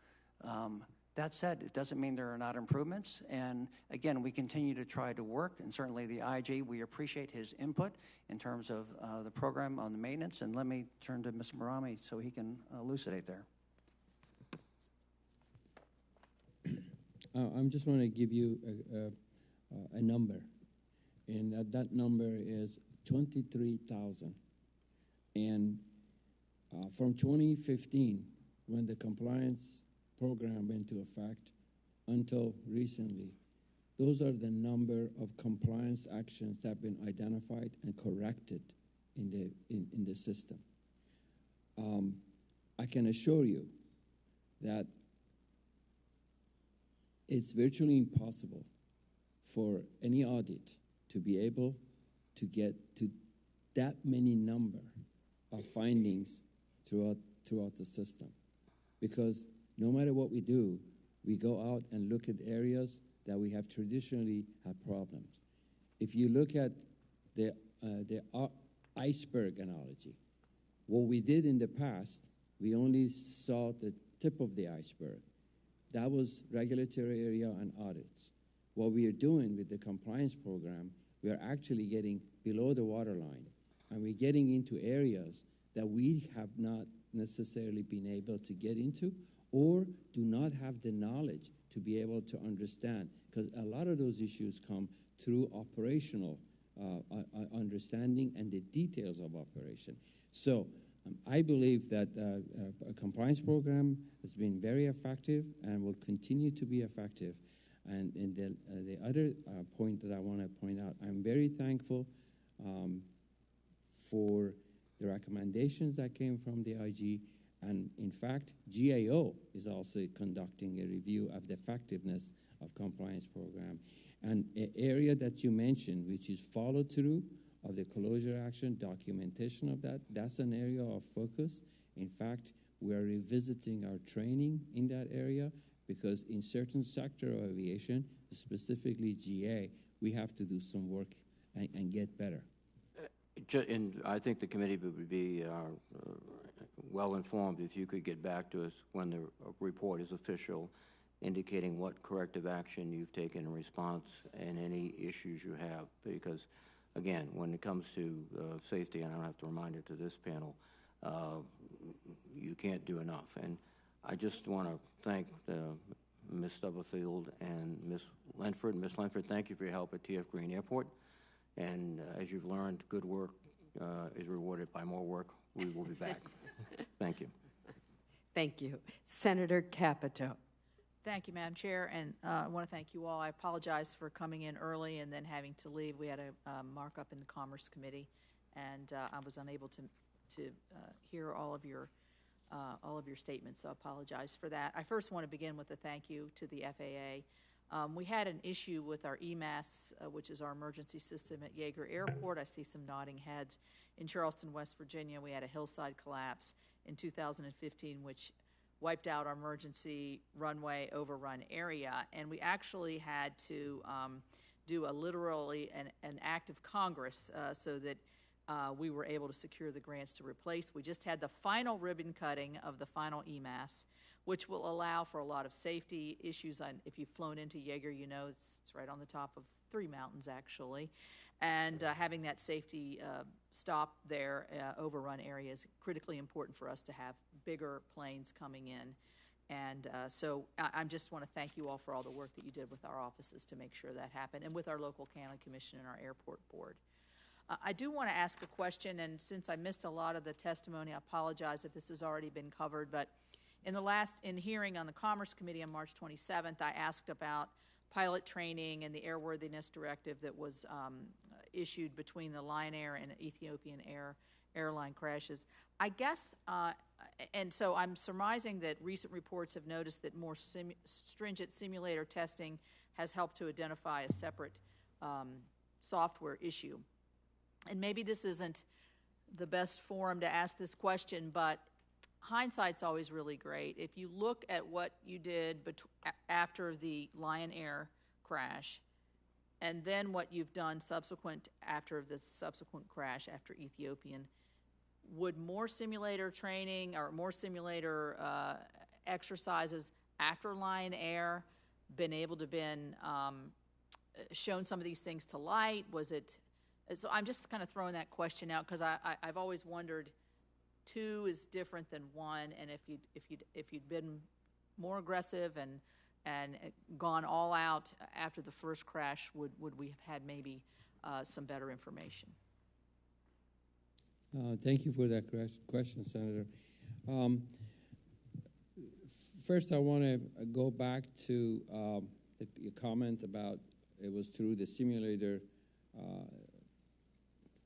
That said, it doesn't mean there are not improvements. And again, we continue to try to work, and certainly the IG, we appreciate his input in terms of the program on the maintenance. And let me turn to Mr. Barami so he can elucidate there. I'm just want to give you a number, and that number is 23,000. And from 2015, when the compliance program went into effect until recently, those are the number of compliance actions that have been identified and corrected in the system. I can assure you that it's virtually impossible for any audit to be able to get to that many number of findings throughout the system, because no matter what we do, we go out and look at areas that we have traditionally had problems. If you look at the iceberg analogy, what we did in the past, we only saw the tip of the iceberg. That was regulatory area and audits. What we are doing with the compliance program, we are actually getting below the waterline, and we're getting into areas that we have not necessarily been able to get into, or do not have the knowledge to be able to understand, because a lot of those issues come through operational understanding and the details of operation. So I believe that a compliance program has been very effective and will continue to be effective. And the other point that I want to point out, I'm very thankful for the recommendations that came from the IG. And in fact, GAO is also conducting a review of the effectiveness of compliance program. And an area that you mentioned, which is follow through of the closure action, documentation of that, that's an area of focus. In fact, we are revisiting our training in that area, because in certain sector of aviation, specifically GA, we have to do some work and get better. And I think the committee would be well informed if you could get back to us when the report is official, indicating what corrective action you've taken in response and any issues you have. Because, again, when it comes to safety, and I don't have to remind it to this panel, you can't do enough. And I just want to thank Ms. Stubblefield and Ms. Lenford. Ms. Lenford, thank you for your help at TF Green Airport. And as you've learned, good work is rewarded by more work. We will be back. Thank you. Thank you. Senator Capito. Thank you, Madam Chair, and I want to thank you all. I apologize for coming in early and then having to leave. We had a markup in the Commerce Committee, and I was unable to hear all of your statements, so I apologize for that. I first want to begin with a thank you to the FAA. We had an issue with our EMAS, which is our emergency system at Yeager Airport. I see some nodding heads. In Charleston, West Virginia, we had a hillside collapse in 2015, which wiped out our emergency runway overrun area, and we actually had to do literally an act of Congress so that we were able to secure the grants to replace. We just had the final ribbon cutting of the final EMAS, which will allow for a lot of safety issues. If you've flown into Yeager, you know it's right on the top of three mountains actually, and having that safety stop there, overrun area is critically important for us to have bigger planes coming in. And so I just want to thank you all for all the work that you did with our offices to make sure that happened, and with our local county commission and our airport board. I do want to ask a question, and since I missed a lot of the testimony, I apologize if this has already been covered, but in hearing on the Commerce Committee on March 27th, I asked about pilot training and the airworthiness directive that was issued between the Lion Air and Ethiopian airline crashes. I guess, and so I'm surmising that recent reports have noticed that more stringent simulator testing has helped to identify a separate software issue. And maybe this isn't the best forum to ask this question, but hindsight's always really great. If you look at what you did after the Lion Air crash, and then what you've done subsequent after the subsequent crash after Ethiopian, would more simulator training or more simulator exercises after Lion Air been able to been shown some of these things to light? Was it? So I'm just kind of throwing that question out because I've always wondered, two is different than one, and if you'd been more aggressive and gone all out after the first crash, would we have had maybe some better information? Thank you for that question, Senator. First, I want to go back to the comment about it was through the simulator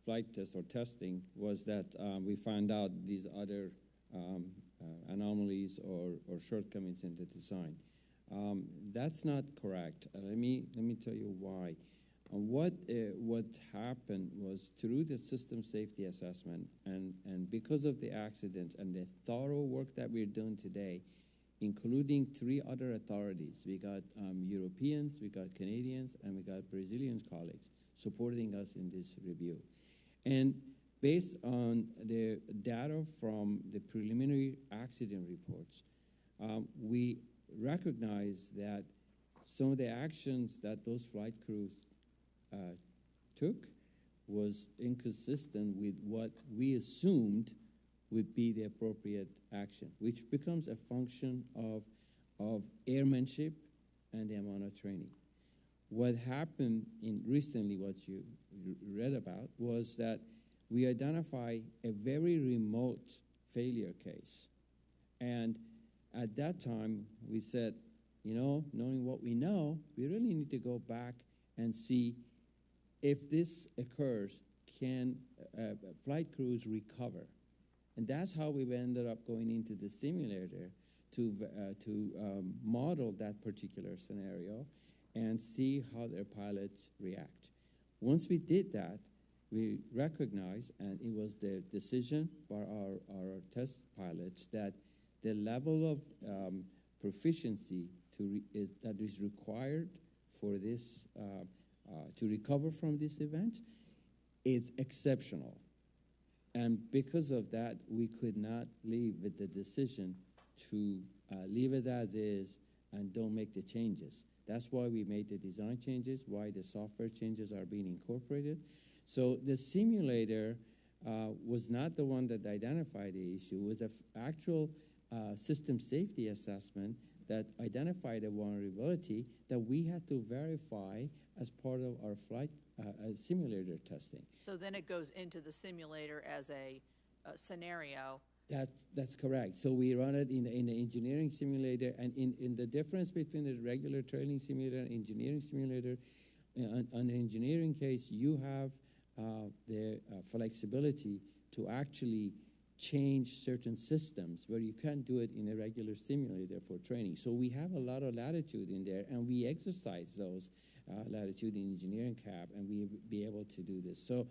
flight test or testing was that we found out these other anomalies or shortcomings in the design. That's not correct. Let me tell you why. What happened was through the system safety assessment and because of the accident and the thorough work that we're doing today, including 3 other authorities. We got Europeans, we got Canadians, and we got Brazilian colleagues supporting us in this review. And based on the data from the preliminary accident reports, we recognize that some of the actions that those flight crews took was inconsistent with what we assumed would be the appropriate action, which becomes a function of airmanship and the amount of training. What happened recently, what you read about, was that we identified a very remote failure case. And at that time, we said, knowing what we know, we really need to go back and see if this occurs, can flight crews recover? And that's how we ended up going into the simulator to model that particular scenario and see how their pilots react. Once we did that, we recognized, and it was the decision by our test pilots, that the level of proficiency that is required for this to recover from this event is exceptional. And because of that, we could not leave with the decision to leave it as is and don't make the changes. That's why we made the design changes, why the software changes are being incorporated. So the simulator was not the one that identified the issue. It was an actual system safety assessment that identified a vulnerability that we had to verify as part of our flight simulator testing. So then it goes into the simulator as a scenario. That's correct. So we run it in the engineering simulator, and in the difference between the regular training simulator and engineering simulator, on the engineering case, you have the flexibility to actually change certain systems where you can't do it in a regular simulator for training. So we have a lot of latitude in there, and we exercise those latitude in engineering CAB, and we be able to do this. So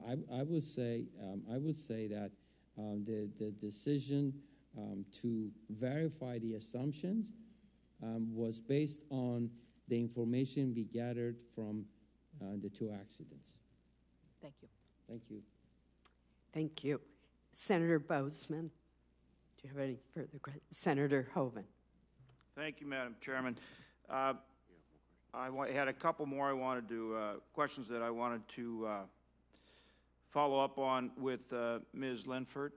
I would say that the decision to verify the assumptions was based on the information we gathered from the 2 accidents. Thank you. Thank you. Thank you. Senator Bozeman, do you have any further questions? Senator Hoeven. Thank you, Madam Chairman. had a couple more I wanted to, questions that I wanted to follow up on with Ms. Lenfert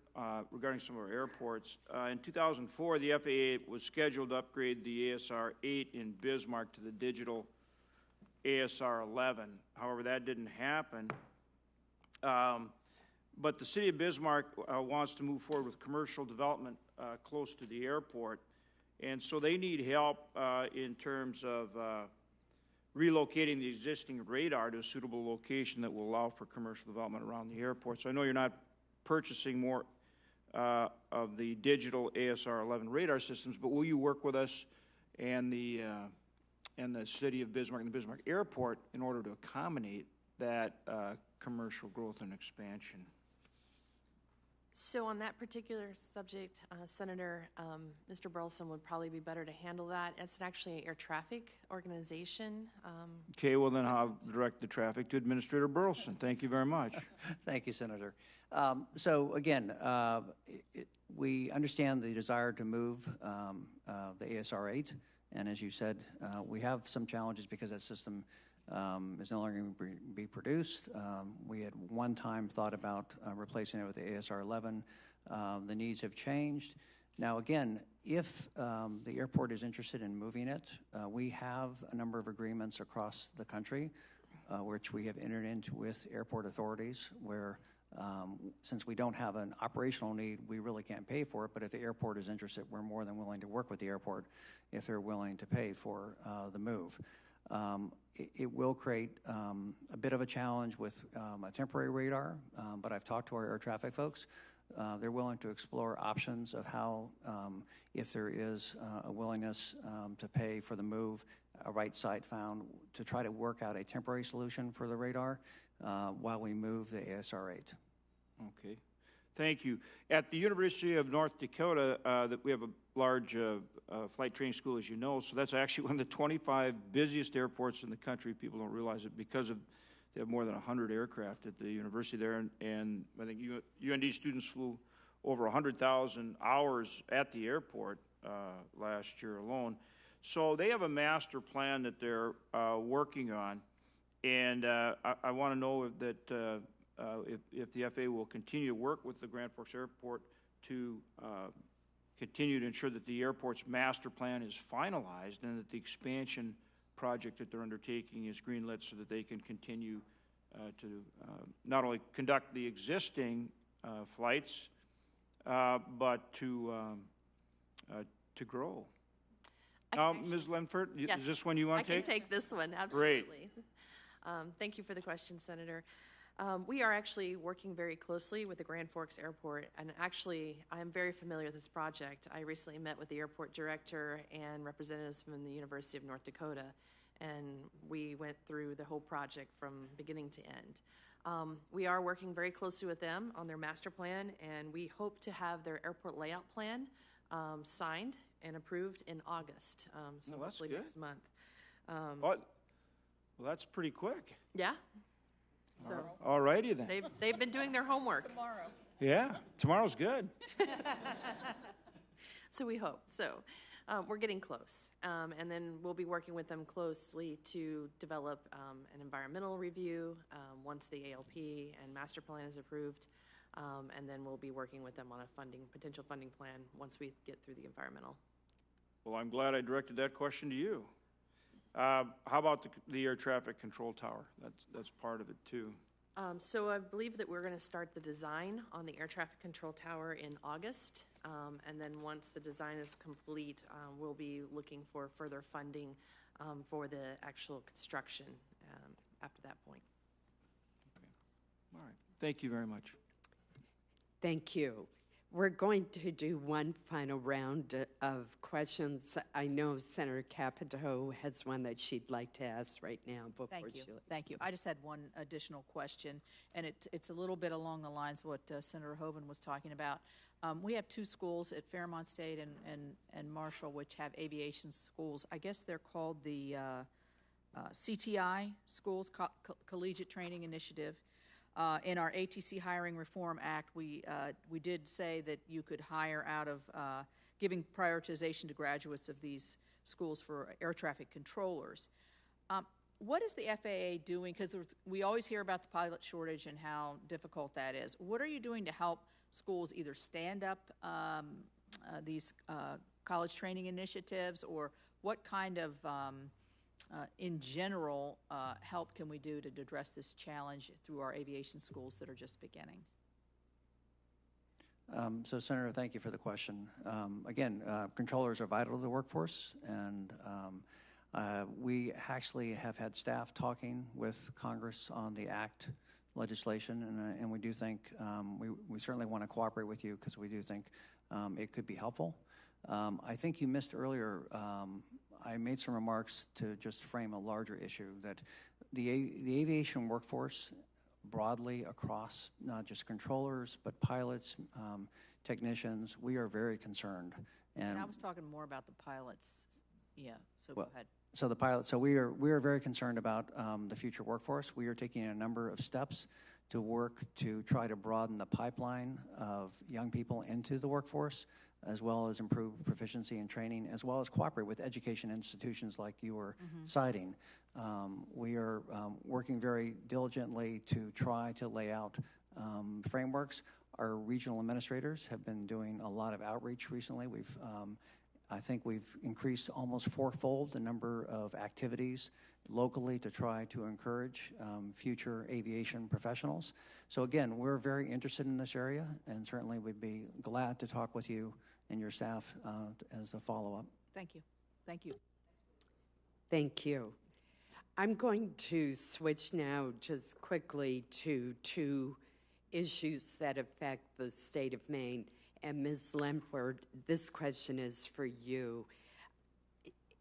regarding some of our airports. In 2004, the FAA was scheduled to upgrade the ASR-8 in Bismarck to the digital ASR-11. However, that didn't happen. But the city of Bismarck wants to move forward with commercial development close to the airport. And so they need help in terms of relocating the existing radar to a suitable location that will allow for commercial development around the airport. So I know you're not purchasing more of the digital ASR-11 radar systems, but will you work with us and the city of Bismarck and the Bismarck Airport in order to accommodate that commercial growth and expansion? So on that particular subject, Senator, Mr. Burleson would probably be better to handle that. It's actually an air traffic organization. Okay, well then I'll direct the traffic to Administrator Burleson. Thank you very much. Thank you, Senator. So again, we understand the desire to move the ASR-8, and as you said, we have some challenges because that system is no longer going to be produced. We had one time thought about replacing it with the ASR-11. The needs have changed. Now again, if the airport is interested in moving it, we have a number of agreements across the country which we have entered into with airport authorities where since we don't have an operational need, we really can't pay for it, but if the airport is interested, we're more than willing to work with the airport if they're willing to pay for the move. It will create a bit of a challenge with a temporary radar, but I've talked to our air traffic folks. They're willing to explore options of how, if there is a willingness to pay for the move, a right site found to try to work out a temporary solution for the radar while we move the ASR-8. Okay. Thank you. At the University of North Dakota, that we have a large flight training school, as you know, so that's actually one of the 25 busiest airports in the country. People don't realize it because they have more than 100 aircraft at the university there, and I think UND students flew over 100,000 hours at the airport last year alone. So they have a master plan that they're working on, and I want to know that if the FAA will continue to work with the Grand Forks Airport to continue to ensure that the airport's master plan is finalized and that the expansion project that they're undertaking is greenlit so that they can continue to not only conduct the existing flights, but to grow. Ms. Lenfert, yes, is this one you want to take? I can take this one, absolutely. Great. Thank you for the question, Senator. We are actually working very closely with the Grand Forks Airport, and actually, I'm very familiar with this project. I recently met with the airport director and representatives from the University of North Dakota, and we went through the whole project from beginning to end. We are working very closely with them on their master plan, and we hope to have their airport layout plan signed and approved in August, so hopefully next month. Well, that's pretty quick. Yeah. So all righty then. They've been doing their homework. Tomorrow. Yeah, tomorrow's good. So we hope. So we're getting close. And then we'll be working with them closely to develop an environmental review once the ALP and master plan is approved. And then we'll be working with them on a potential funding plan once we get through the environmental. Well, I'm glad I directed that question to you. How about the air traffic control tower? That's part of it too. So I believe that we're going to start the design on the air traffic control tower in August. And then once the design is complete, we'll be looking for further funding for the actual construction after that point. Okay. All right. Thank you very much. Thank you. We're going to do one final round of questions. I know Senator Capito has one that she'd like to ask right now before Thank you. I just had one additional question, and it's a little bit along the lines of what Senator Hoeven was talking about. We have two schools at Fairmont State and Marshall, which have aviation schools. I guess they're called the CTI schools, Collegiate Training Initiative. In our ATC Hiring Reform Act, we did say that you could hire out of giving prioritization to graduates of these schools for air traffic controllers. What is the FAA doing? Because we always hear about the pilot shortage and how difficult that is. What are you doing to help schools either stand up these college training initiatives, or what kind of, in general, help can we do to address this challenge through our aviation schools that are just beginning? So, Senator, thank you for the question. Again, controllers are vital to the workforce, and we actually have had staff talking with Congress on the ACT legislation, and we do think, we certainly want to cooperate with you because we do think it could be helpful. I think you missed earlier, I made some remarks to just frame a larger issue, that the aviation workforce broadly across not just controllers, but pilots, technicians, we are very concerned. And I was talking more about the pilots. Yeah, so well, go ahead. So the pilot, so we are very concerned about the future workforce. We are taking a number of steps to work to try to broaden the pipeline of young people into the workforce, as well as improve proficiency and training, as well as cooperate with education institutions like you were citing. We are working very diligently to try to lay out frameworks. Our regional administrators have been doing a lot of outreach recently. I think we've increased almost fourfold the number of activities locally to try to encourage future aviation professionals. So again, we're very interested in this area, and certainly we'd be glad to talk with you and your staff as a follow-up. Thank you. Thank you. Thank you. I'm going to switch now just quickly to two issues that affect the state of Maine. And Ms. Lemford, this question is for you.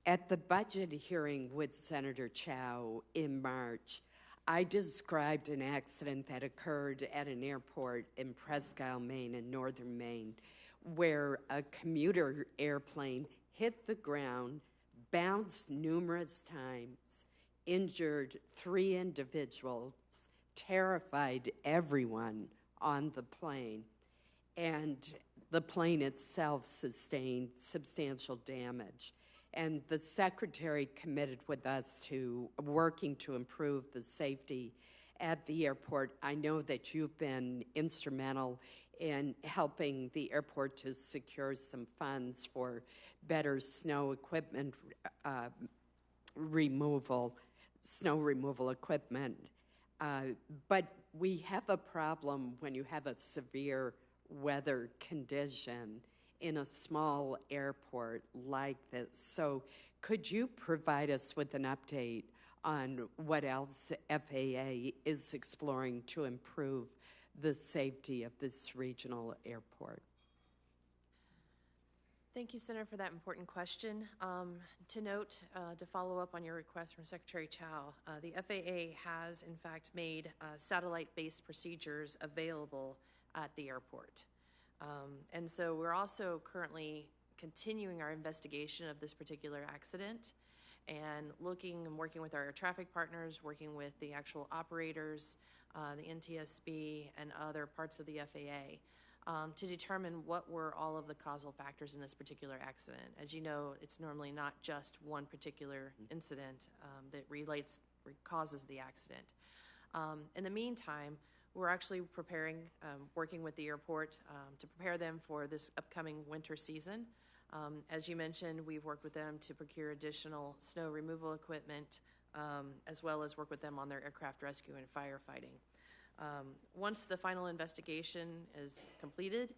At the budget hearing with Senator Chow in March, I described an accident that occurred at an airport in Presque Isle, Maine, in northern Maine, where a commuter airplane hit the ground, bounced numerous times, injured 3 individuals, terrified everyone on the plane, and the plane itself sustained substantial damage. And the Secretary committed with us to working to improve the safety at the airport. I know that you've been instrumental in helping the airport to secure some funds for better snow equipment snow removal equipment. But we have a problem when you have a severe weather condition in a small airport like this. So could you provide us with an update on what else FAA is exploring to improve the safety of this regional airport? Thank you, Senator, for that important question. To note, to follow up on your request from Secretary Chow, the FAA has, in fact, made satellite-based procedures available at the airport. And so we're also currently continuing our investigation of this particular accident and looking and working with our air traffic partners, working with the actual operators, the NTSB, and other parts of the FAA to determine what were all of the causal factors in this particular accident. As you know, it's normally not just one particular incident that causes the accident. In the meantime, we're actually preparing, working with the airport to prepare them for this upcoming winter season. As you mentioned, we've worked with them to procure additional snow removal equipment, as well as work with them on their aircraft rescue and firefighting. Once the final investigation is completed,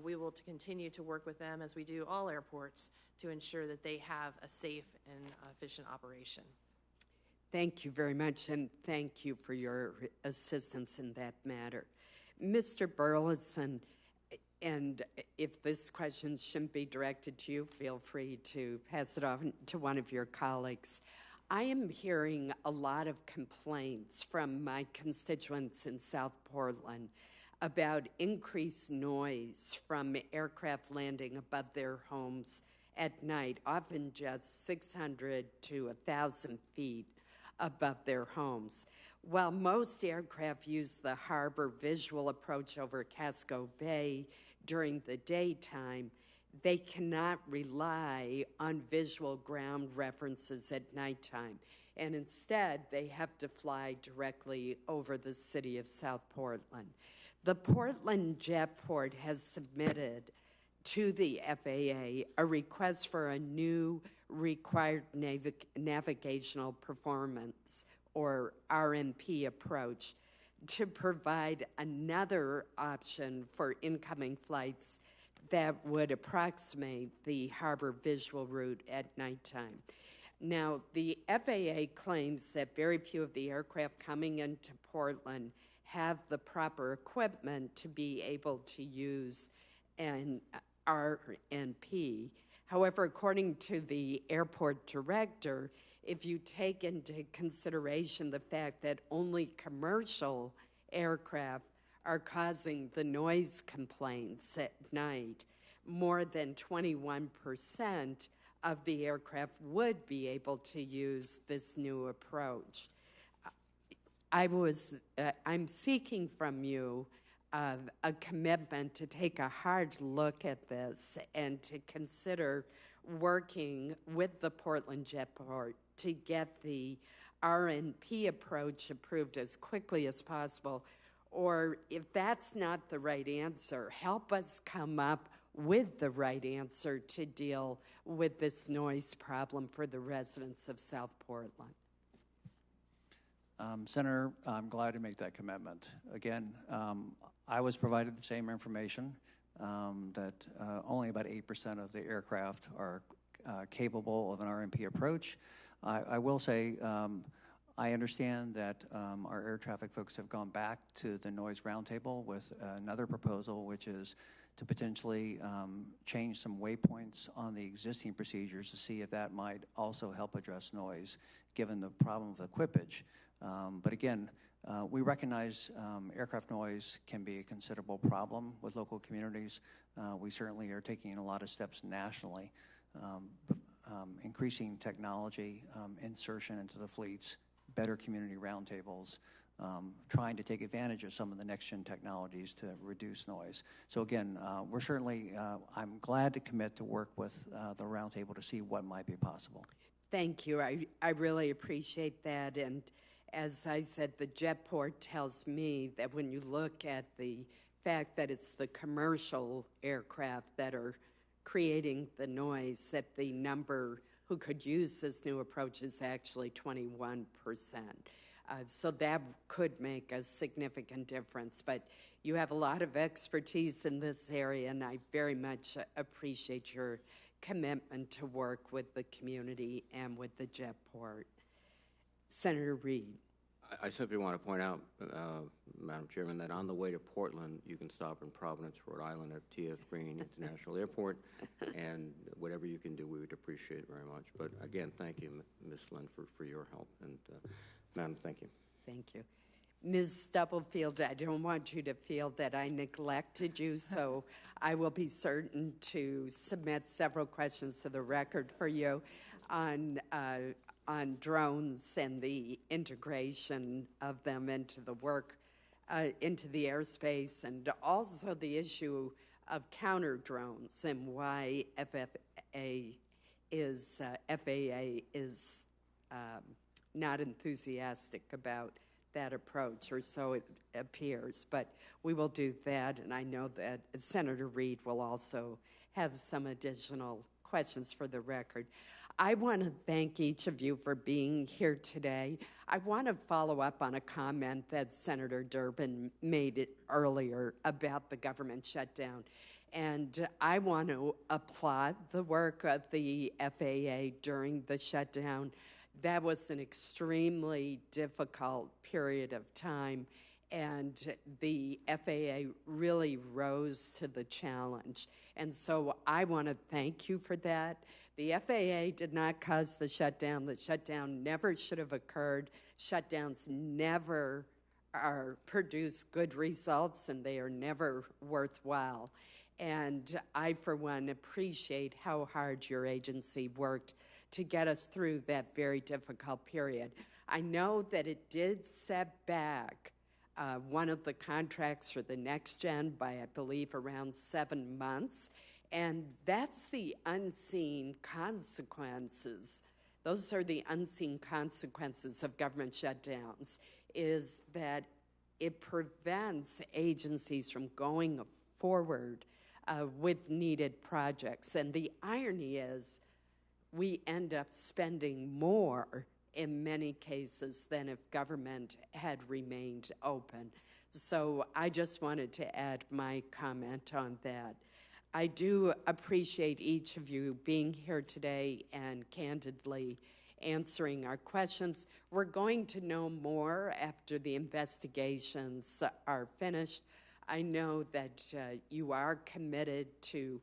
we will continue to work with them, as we do all airports, to ensure that they have a safe and efficient operation. Thank you very much, and thank you for your assistance in that matter. Mr. Burleson, and if this question shouldn't be directed to you, feel free to pass it on to one of your colleagues. I am hearing a lot of complaints from my constituents in South Portland about increased noise from aircraft landing above their homes at night, often just 600 to 1,000 feet above their homes. While most aircraft use the harbor visual approach over Casco Bay during the daytime, they cannot rely on visual ground references at nighttime. and instead they have to fly directly over the city of South Portland. The Portland Jetport has submitted to the FAA a request for a new required navigational performance, or RNP approach, to provide another option for incoming flights that would approximate the harbor visual route at nighttime. Now, the FAA claims that very few of the aircraft coming into Portland have the proper equipment to be able to use an RNP. However, according to the airport director, if you take into consideration the fact that only commercial aircraft are causing the noise complaints at night, more than 21% of the aircraft would be able to use this new approach. I'm seeking from you a commitment to take a hard look at this and to consider working with the Portland Jetport to get the RNP approach approved as quickly as possible. Or if that's not the right answer, help us come up with the right answer to deal with this noise problem for the residents of South Portland. Senator, I'm glad to make that commitment. Again, I was provided the same information that only about 8% of the aircraft are capable of an RMP approach. I will say I understand that our air traffic folks have gone back to the noise roundtable with another proposal, which is to potentially change some waypoints on the existing procedures to see if that might also help address noise, given the problem of equipage. But again, we recognize aircraft noise can be a considerable problem with local communities. We certainly are taking a lot of steps nationally, increasing technology, insertion into the fleets, better community roundtables, trying to take advantage of some of the next-gen technologies to reduce noise. So again, we're certainly, I'm glad to commit to work with the roundtable to see what might be possible. Thank you. I really appreciate that. And as I said, the Jetport tells me that when you look at the fact that it's the commercial aircraft that are creating the noise, that the number who could use this new approach is actually 21%. So that could make a significant difference. But you have a lot of expertise in this area, and I very much appreciate your commitment to work with the community and with the Jetport. Senator Reid. I simply want to point out, Madam Chairman, that on the way to Portland, you can stop in Providence, Rhode Island at T.F. Green International Airport, and whatever you can do, we would appreciate it very much. But again, thank you, Ms. Linford, for your help. And Madam, thank you. Thank you. Ms. Stubblefield, I don't want you to feel that I neglected you, so I will be certain to submit several questions to the record for you on drones and the integration of them into the work, into the airspace, and also the issue of counter drones and why FAA is not enthusiastic about that approach, or so it appears. But we will do that, and I know that Senator Reid will also have some additional questions for the record. I want to thank each of you for being here today. I want to follow up on a comment that Senator Durbin made earlier about the government shutdown. And I want to applaud the work of the FAA during the shutdown. That was an extremely difficult period of time, and the FAA really rose to the challenge. And so I want to thank you for that. The FAA did not cause the shutdown. The shutdown never should have occurred. Shutdowns never produce good results, and they are never worthwhile. And I, for one, appreciate how hard your agency worked to get us through that very difficult period. I know that it did set back one of the contracts for the next gen by, I believe, around 7 months. And that's the unseen consequences Those are the unseen consequences of government shutdowns, is that it prevents agencies from going forward with needed projects. And the irony is we end up spending more in many cases than if government had remained open. So I just wanted to add my comment on that. I do appreciate each of you being here today and candidly answering our questions. We're going to know more after the investigations are finished. I know that you are committed to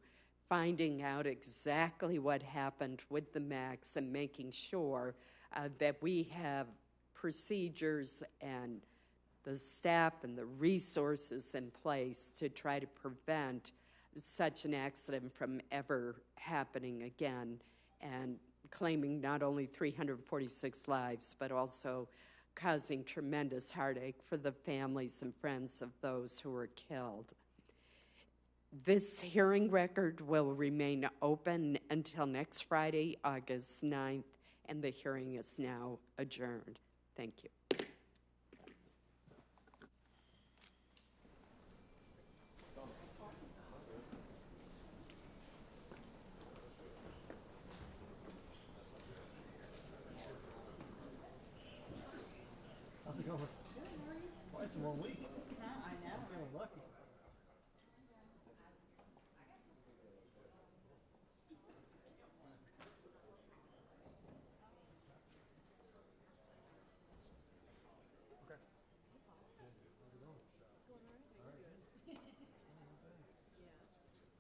finding out exactly what happened with the MAX and making sure that we have procedures and the staff and the resources in place to try to prevent such an accident from ever happening again, and claiming not only 346 lives, but also causing tremendous heartache for the families and friends of those who were killed. This hearing record will remain open until next Friday, August 9th, and the hearing is now adjourned. Thank you.